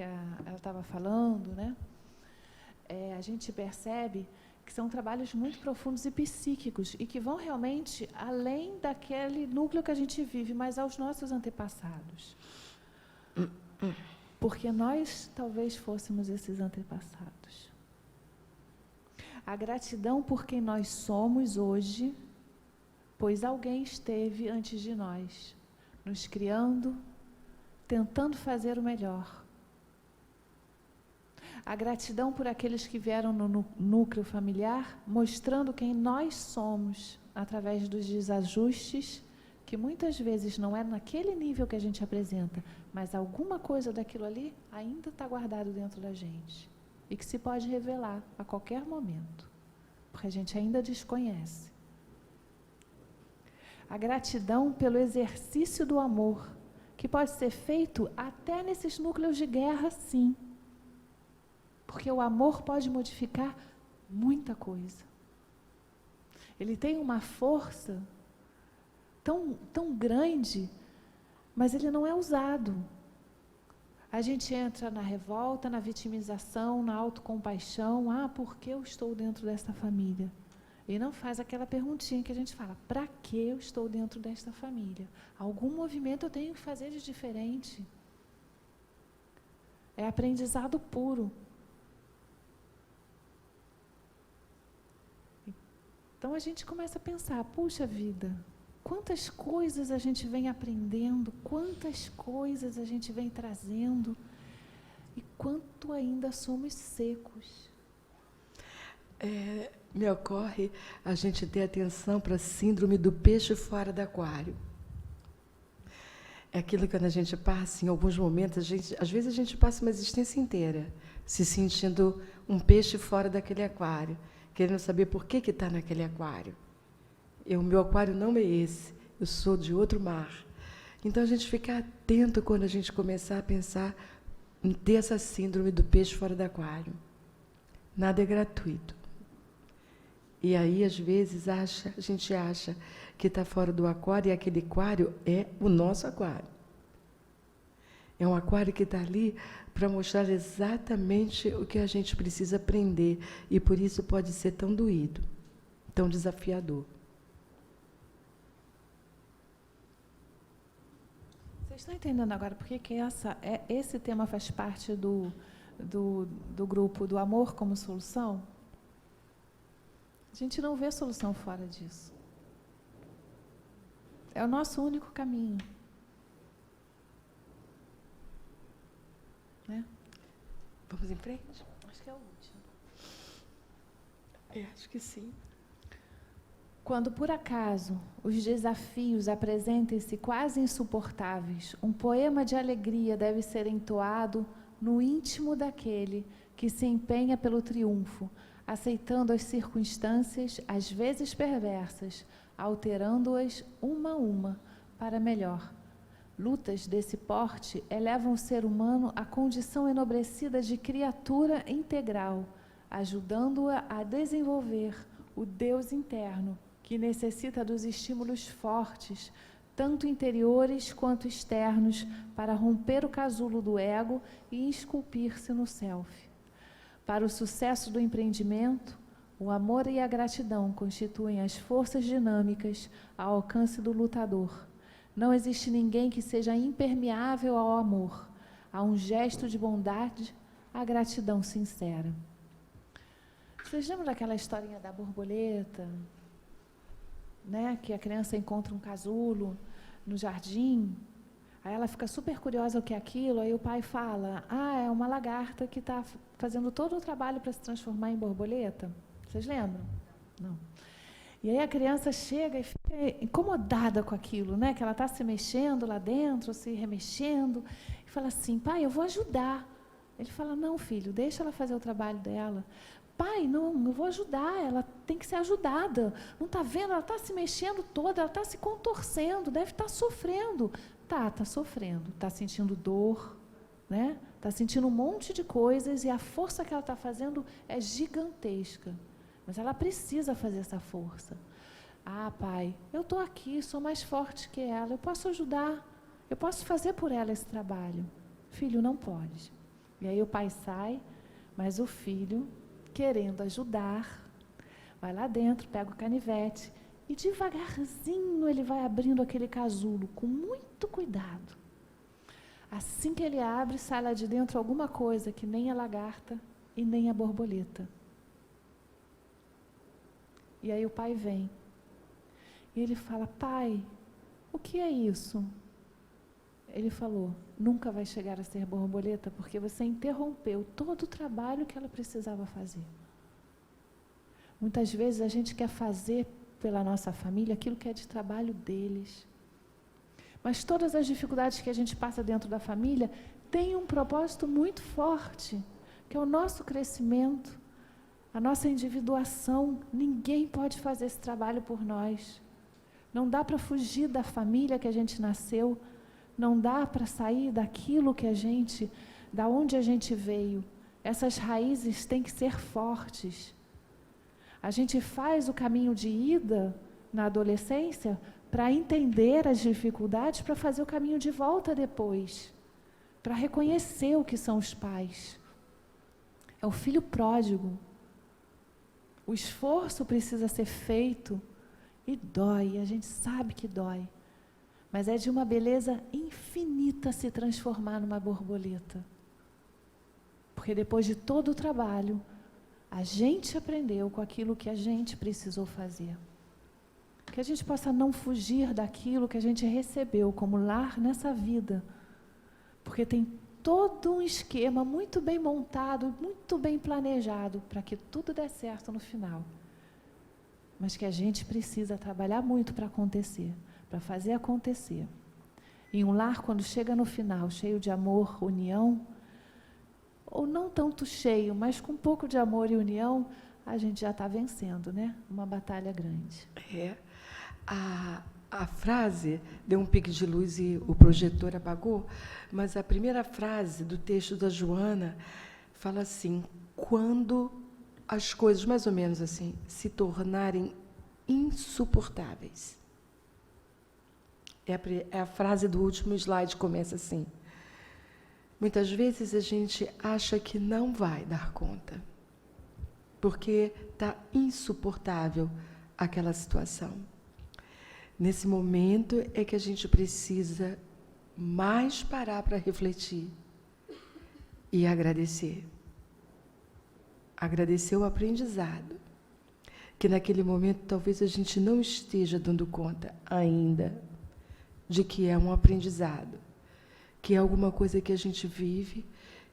ela estava falando, né? A gente percebe que são trabalhos muito profundos e psíquicos e que vão realmente além daquele núcleo que a gente vive, mas aos nossos antepassados. Porque nós talvez fôssemos esses antepassados. A gratidão por quem nós somos hoje, pois alguém esteve antes de nós, nos criando, tentando fazer o melhor. A gratidão por aqueles que vieram no núcleo familiar, mostrando quem nós somos, através dos desajustes, que muitas vezes não é naquele nível que a gente apresenta, mas alguma coisa daquilo ali ainda está guardado dentro da gente. E que se pode revelar a qualquer momento, porque a gente ainda desconhece. A gratidão pelo exercício do amor, que pode ser feito até nesses núcleos de guerra, sim. Porque o amor pode modificar muita coisa. Ele tem uma força tão grande, mas ele não é usado. A gente entra na revolta, na vitimização, na autocompaixão. Por que eu estou dentro desta família? E não faz aquela perguntinha que a gente fala, para que eu estou dentro desta família? Algum movimento eu tenho que fazer de diferente. É aprendizado puro. Então a gente começa a pensar, puxa vida, quantas coisas a gente vem aprendendo, quantas coisas a gente vem trazendo e quanto ainda somos secos. Me ocorre a gente ter atenção para a síndrome do peixe fora do aquário. É aquilo que quando a gente passa, em alguns momentos, às vezes a gente passa uma existência inteira se sentindo um peixe fora daquele aquário, querendo saber por que está naquele aquário. O meu aquário não é esse, eu sou de outro mar. Então, a gente fica atento quando a gente começar a pensar em ter essa síndrome do peixe fora do aquário. Nada é gratuito. E aí, às vezes, a gente acha que está fora do aquário e aquele aquário é o nosso aquário. É um aquário que está ali para mostrar exatamente o que a gente precisa aprender. E por isso pode ser tão doído, tão desafiador. Vocês estão entendendo agora por que esse tema faz parte do grupo do amor como solução? A gente não vê solução fora disso. É o nosso único caminho. Né? Vamos em frente? Acho que é o último. Acho que sim. Quando, por acaso, os desafios apresentem-se quase insuportáveis, um poema de alegria deve ser entoado no íntimo daquele que se empenha pelo triunfo, aceitando as circunstâncias, às vezes perversas, alterando-as uma a uma para melhor. Lutas desse porte elevam o ser humano à condição enobrecida de criatura integral, ajudando-a a desenvolver o Deus interno, que necessita dos estímulos fortes, tanto interiores quanto externos, para romper o casulo do ego e esculpir-se no self. Para o sucesso do empreendimento, o amor e a gratidão constituem as forças dinâmicas ao alcance do lutador. Não existe ninguém que seja impermeável ao amor, a um gesto de bondade, à gratidão sincera. Vocês lembram daquela historinha da borboleta? Né, que a criança encontra um casulo no jardim, aí ela fica super curiosa o que é aquilo, aí o pai fala, é uma lagarta que está fazendo todo o trabalho para se transformar em borboleta. Vocês lembram? Não. E aí a criança chega e fica incomodada com aquilo, né, que ela está se mexendo lá dentro, se remexendo, e fala assim, pai, eu vou ajudar. Ele fala, não, filho, deixa ela fazer o trabalho dela. pai, não, eu vou ajudar, ela tem que ser ajudada. Não está vendo? Ela está se mexendo toda, ela está se contorcendo, deve estar sofrendo. Está sofrendo, está sentindo dor, né? Está sentindo um monte de coisas e a força que ela está fazendo é gigantesca. Mas ela precisa fazer essa força. Ah, pai, eu estou aqui, sou mais forte que ela, eu posso ajudar, eu posso fazer por ela esse trabalho. Filho, não pode. E aí o pai sai, mas o filho, querendo ajudar, vai lá dentro, pega o canivete e devagarzinho ele vai abrindo aquele casulo, com muito cuidado. Assim que ele abre, sai lá de dentro alguma coisa que nem a lagarta e nem a borboleta. E aí o pai vem. E ele fala, pai, o que é isso? Ele falou, nunca vai chegar a ser borboleta porque você interrompeu todo o trabalho que ela precisava fazer. Muitas vezes a gente quer fazer pela nossa família aquilo que é de trabalho deles. Mas todas as dificuldades que a gente passa dentro da família têm um propósito muito forte, que é o nosso crescimento, a nossa individuação. Ninguém pode fazer esse trabalho por nós. Não dá para fugir da família que a gente nasceu, não dá para sair daquilo que da onde a gente veio. Essas raízes têm que ser fortes. A gente faz o caminho de ida na adolescência para entender as dificuldades, para fazer o caminho de volta depois, para reconhecer o que são os pais. É o filho pródigo. O esforço precisa ser feito e dói, a gente sabe que dói, mas é de uma beleza infinita se transformar numa borboleta. Porque depois de todo o trabalho, a gente aprendeu com aquilo que a gente precisou fazer. Que a gente possa não fugir daquilo que a gente recebeu como lar nessa vida. Porque tem todo um esquema muito bem montado, muito bem planejado, para que tudo dê certo no final. Mas que a gente precisa trabalhar muito para acontecer, para fazer acontecer. E um lar, quando chega no final, cheio de amor, união, ou não tanto cheio, mas com um pouco de amor e união, a gente já está vencendo, né? Uma batalha grande. A frase deu um pique de luz e o projetor apagou, mas a primeira frase do texto da Joana fala assim, quando as coisas, mais ou menos assim, se tornarem insuportáveis. É a frase do último slide, começa assim. Muitas vezes a gente acha que não vai dar conta, porque está insuportável aquela situação. Nesse momento é que a gente precisa mais parar para refletir e agradecer. Agradecer o aprendizado, que naquele momento talvez a gente não esteja dando conta ainda de que é um aprendizado, que é alguma coisa que a gente vive,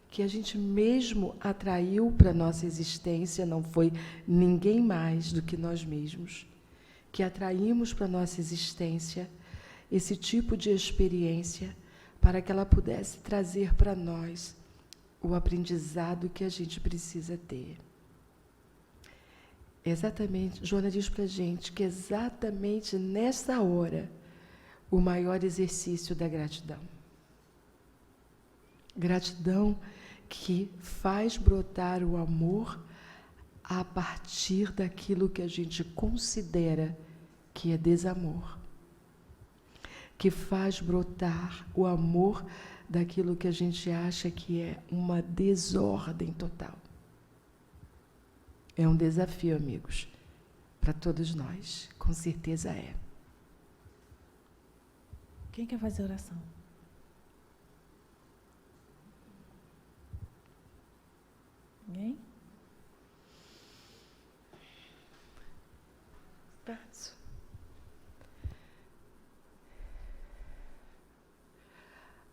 que a gente mesmo atraiu para a nossa existência, não foi ninguém mais do que nós mesmos, que atraímos para a nossa existência esse tipo de experiência para que ela pudesse trazer para nós o aprendizado que a gente precisa ter. Exatamente, Joana diz para a gente que exatamente nessa hora o maior exercício da gratidão. Gratidão que faz brotar o amor a partir daquilo que a gente considera que é desamor. Que faz brotar o amor daquilo que a gente acha que é uma desordem total. É um desafio, amigos, para todos nós, com certeza é. Quem quer fazer oração? Ninguém? Passo.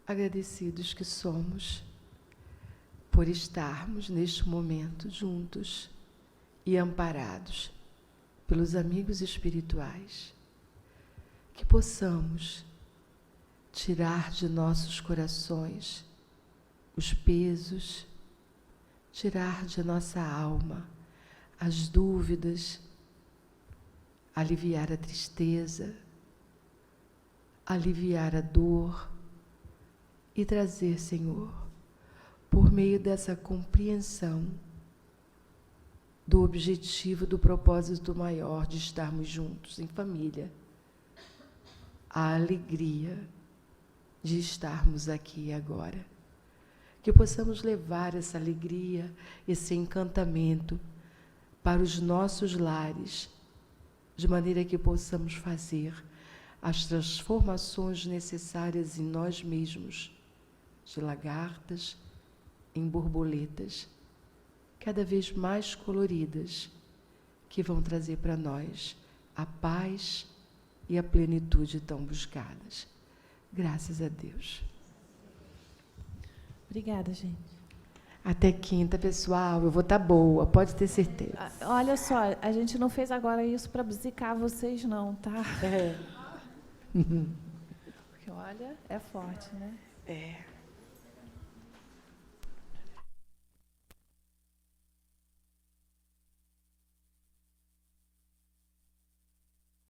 Agradecidos que somos por estarmos neste momento juntos e amparados pelos amigos espirituais, que possamos tirar de nossos corações os pesos, tirar de nossa alma as dúvidas, aliviar a tristeza, aliviar a dor e trazer, Senhor, por meio dessa compreensão do objetivo, do propósito maior de estarmos juntos em família, a alegria de estarmos aqui agora. Que possamos levar essa alegria, esse encantamento para os nossos lares, de maneira que possamos fazer as transformações necessárias em nós mesmos, de lagartas em borboletas, cada vez mais coloridas, que vão trazer para nós a paz e a plenitude tão buscadas. Graças a Deus. Obrigada, gente. Até quinta, pessoal. Eu vou estar boa, pode ter certeza. Olha só, a gente não fez agora isso para bzicar vocês, não, tá? É. Porque, olha, é forte, né? É.